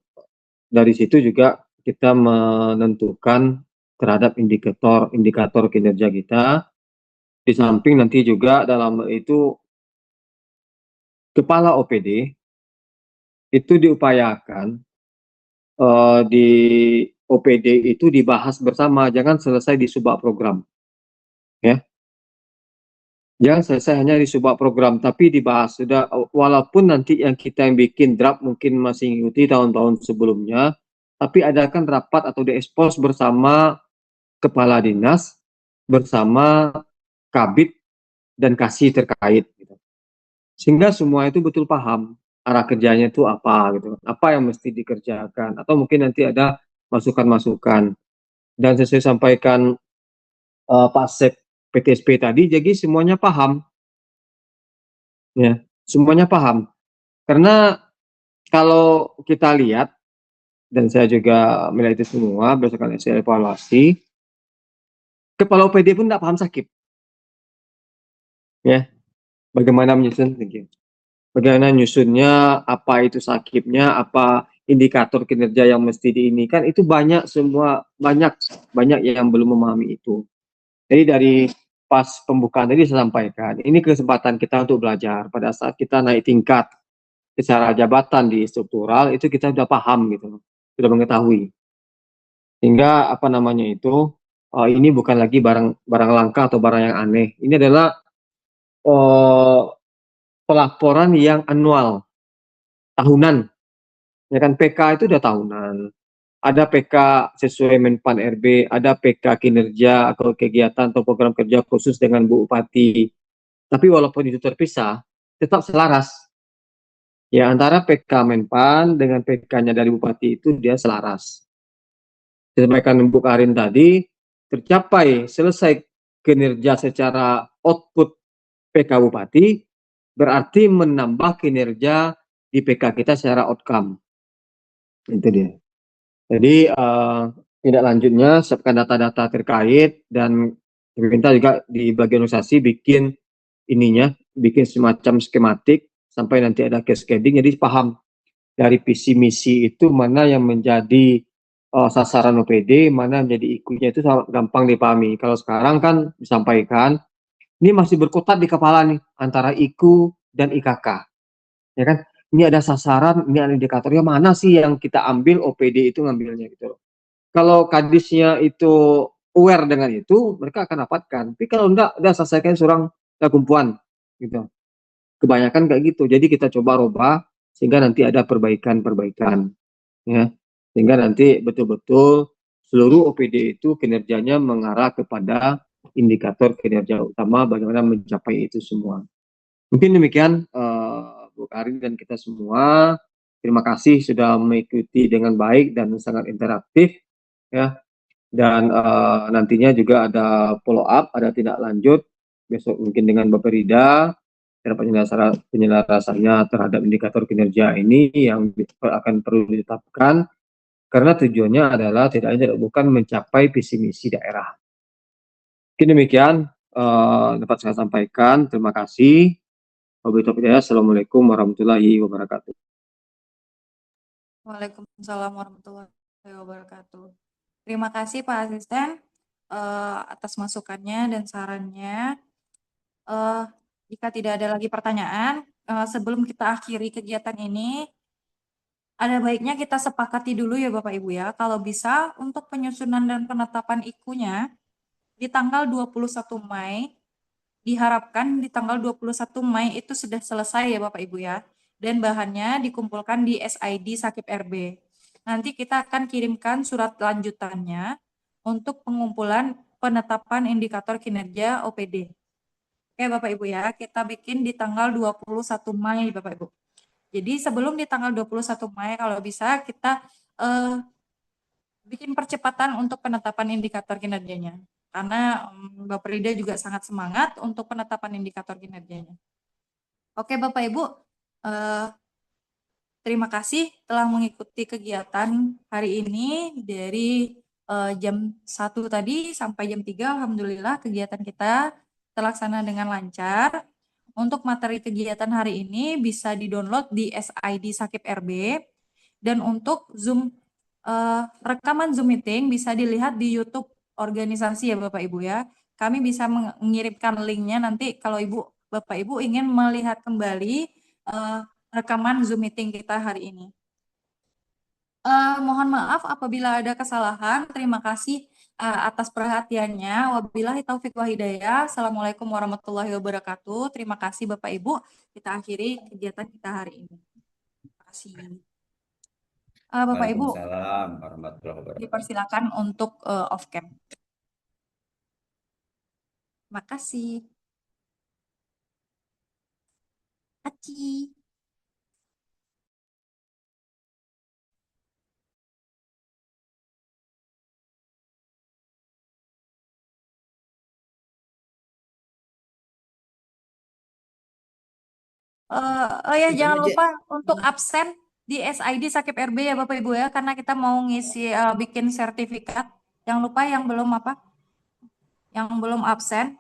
dari situ juga kita menentukan terhadap indikator kinerja kita. Di samping nanti juga dalam itu kepala OPD itu diupayakan di OPD itu dibahas bersama, jangan selesai di subak program, ya. Jangan selesai hanya di subak program, tapi dibahas sudah, walaupun nanti yang kita yang bikin draft mungkin masih mengikuti tahun-tahun sebelumnya, tapi adakan rapat atau diekspos bersama kepala dinas, bersama kabit dan kasih terkait, gitu. Sehingga semua itu betul paham arah kerjanya itu apa, gitu, apa yang mesti dikerjakan, atau mungkin nanti ada masukan-masukan. Dan sesuai sampaikan Pak Sek PTSP tadi, jadi semuanya paham, ya, semuanya paham. Karena kalau kita lihat, dan saya juga melihat itu semua berdasarkan hasil evaluasi, kepala OPD pun tidak paham sakit, ya, bagaimana menyusun, bagaimana nyusunnya, apa itu sakitnya, apa indikator kinerja yang mesti diinikan, itu banyak semua, banyak yang belum memahami itu. Jadi dari pas pembukaan tadi saya sampaikan, ini kesempatan kita untuk belajar. Pada saat kita naik tingkat secara jabatan di struktural, itu kita sudah paham, gitu, sudah mengetahui. Sehingga apa namanya itu, ini bukan lagi barang langka atau barang yang aneh. Ini adalah pelaporan yang anual, tahunan. Ya kan, PK itu udah tahunan. Ada PK sesuai Menpan RB, ada PK kinerja atau kegiatan atau program kerja khusus dengan Bu Bupati. Tapi walaupun itu terpisah, tetap selaras. Ya, antara PK Menpan dengan PK-nya dari Bupati itu dia selaras. Disampaikan Bu Karin tadi, tercapai selesai kinerja secara output PK Bupati, berarti menambah kinerja di PK kita secara outcome. Itu dia. Jadi tindak lanjutnya siapkan data-data terkait, dan pemerintah juga di bagian organisasi bikin bikin semacam skematik sampai nanti ada cascading, jadi paham dari visi misi itu mana yang menjadi sasaran OPD, mana menjadi IKU-nya, itu sangat gampang dipahami. Kalau sekarang kan disampaikan, ini masih berkutat di kepala nih antara IKU dan IKK, ya kan? Ini ada sasaran, ini ada indikatornya, mana sih yang kita ambil, OPD itu ngambilnya, gitu loh. Kalau kadisnya itu aware dengan itu, mereka akan dapatkan. Tapi kalau enggak, udah selesaikan surang kumpulan, gitu. Kebanyakan kayak gitu. Jadi kita coba rubah sehingga nanti ada perbaikan-perbaikan, ya. Sehingga nanti betul-betul seluruh OPD itu kinerjanya mengarah kepada indikator kinerja utama, bagaimana mencapai itu semua. Mungkin demikian Bu Karin dan kita semua. Terima kasih sudah mengikuti dengan baik dan sangat interaktif, ya. Dan nantinya juga ada follow up, ada tindak lanjut besok mungkin dengan Bapperida terhadap penyelarasannya terhadap indikator kinerja ini yang akan perlu ditetapkan, karena tujuannya adalah tidak bukan mencapai visi misi daerah. Mungkin demikian dapat saya sampaikan. Terima kasih. Assalamualaikum warahmatullahi wabarakatuh. Waalaikumsalam warahmatullahi wabarakatuh. Terima kasih Pak Asisten atas masukannya dan sarannya. Jika tidak ada lagi pertanyaan, sebelum kita akhiri kegiatan ini, ada baiknya kita sepakati dulu ya Bapak Ibu ya, kalau bisa untuk penyusunan dan penetapan IKU-nya di tanggal 21 Mei, diharapkan di tanggal 21 Mei itu sudah selesai ya Bapak Ibu ya, dan bahannya dikumpulkan di SID Sakip RB. Nanti kita akan kirimkan surat lanjutannya untuk pengumpulan penetapan indikator kinerja OPD. Oke Bapak Ibu ya, kita bikin di tanggal 21 Mei Bapak Ibu. Jadi sebelum di tanggal 21 Mei kalau bisa kita bikin percepatan untuk penetapan indikator kinerjanya. Karena Bapak Rida juga sangat semangat untuk penetapan indikator kinerjanya. Oke Bapak Ibu, terima kasih telah mengikuti kegiatan hari ini dari jam 1 tadi sampai jam 3. Alhamdulillah kegiatan kita terlaksana dengan lancar. Untuk materi kegiatan hari ini bisa di-download di SID Sakip RB. Dan untuk rekaman Zoom meeting bisa dilihat di YouTube organisasi ya Bapak Ibu ya. Kami bisa mengirimkan linknya nanti kalau Bapak Ibu ingin melihat kembali rekaman Zoom meeting kita hari ini. Mohon maaf apabila ada kesalahan. Terima kasih atas perhatiannya. Wabillahi taufik wa hidayah. Assalamualaikum warahmatullahi wabarakatuh. Terima kasih Bapak Ibu. Kita akhiri kegiatan kita hari ini. Terima kasih. Bapak Ibu, Waalaikumsalam warahmatullahi wabarakatuh. dipersilakan untuk off cam. Terima kasih. Aci. Ya jangan lupa untuk absen di SID Sakip RB ya Bapak Ibu ya, karena kita mau ngisi bikin sertifikat. Jangan lupa yang belum absen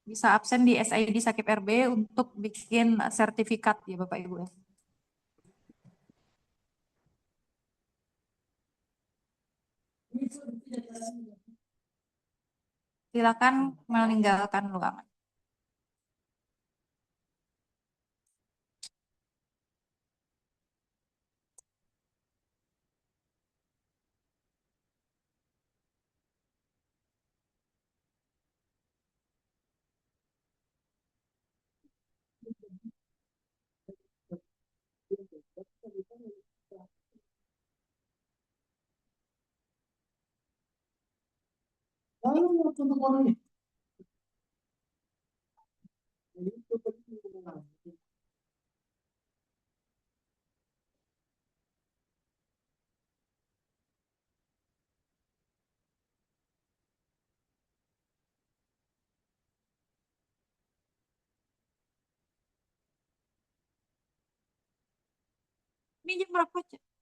bisa absen di SID Sakip RB untuk bikin sertifikat ya Bapak Ibu ya. Silakan meninggalkan ruangan. Ini jam berapa, Cak?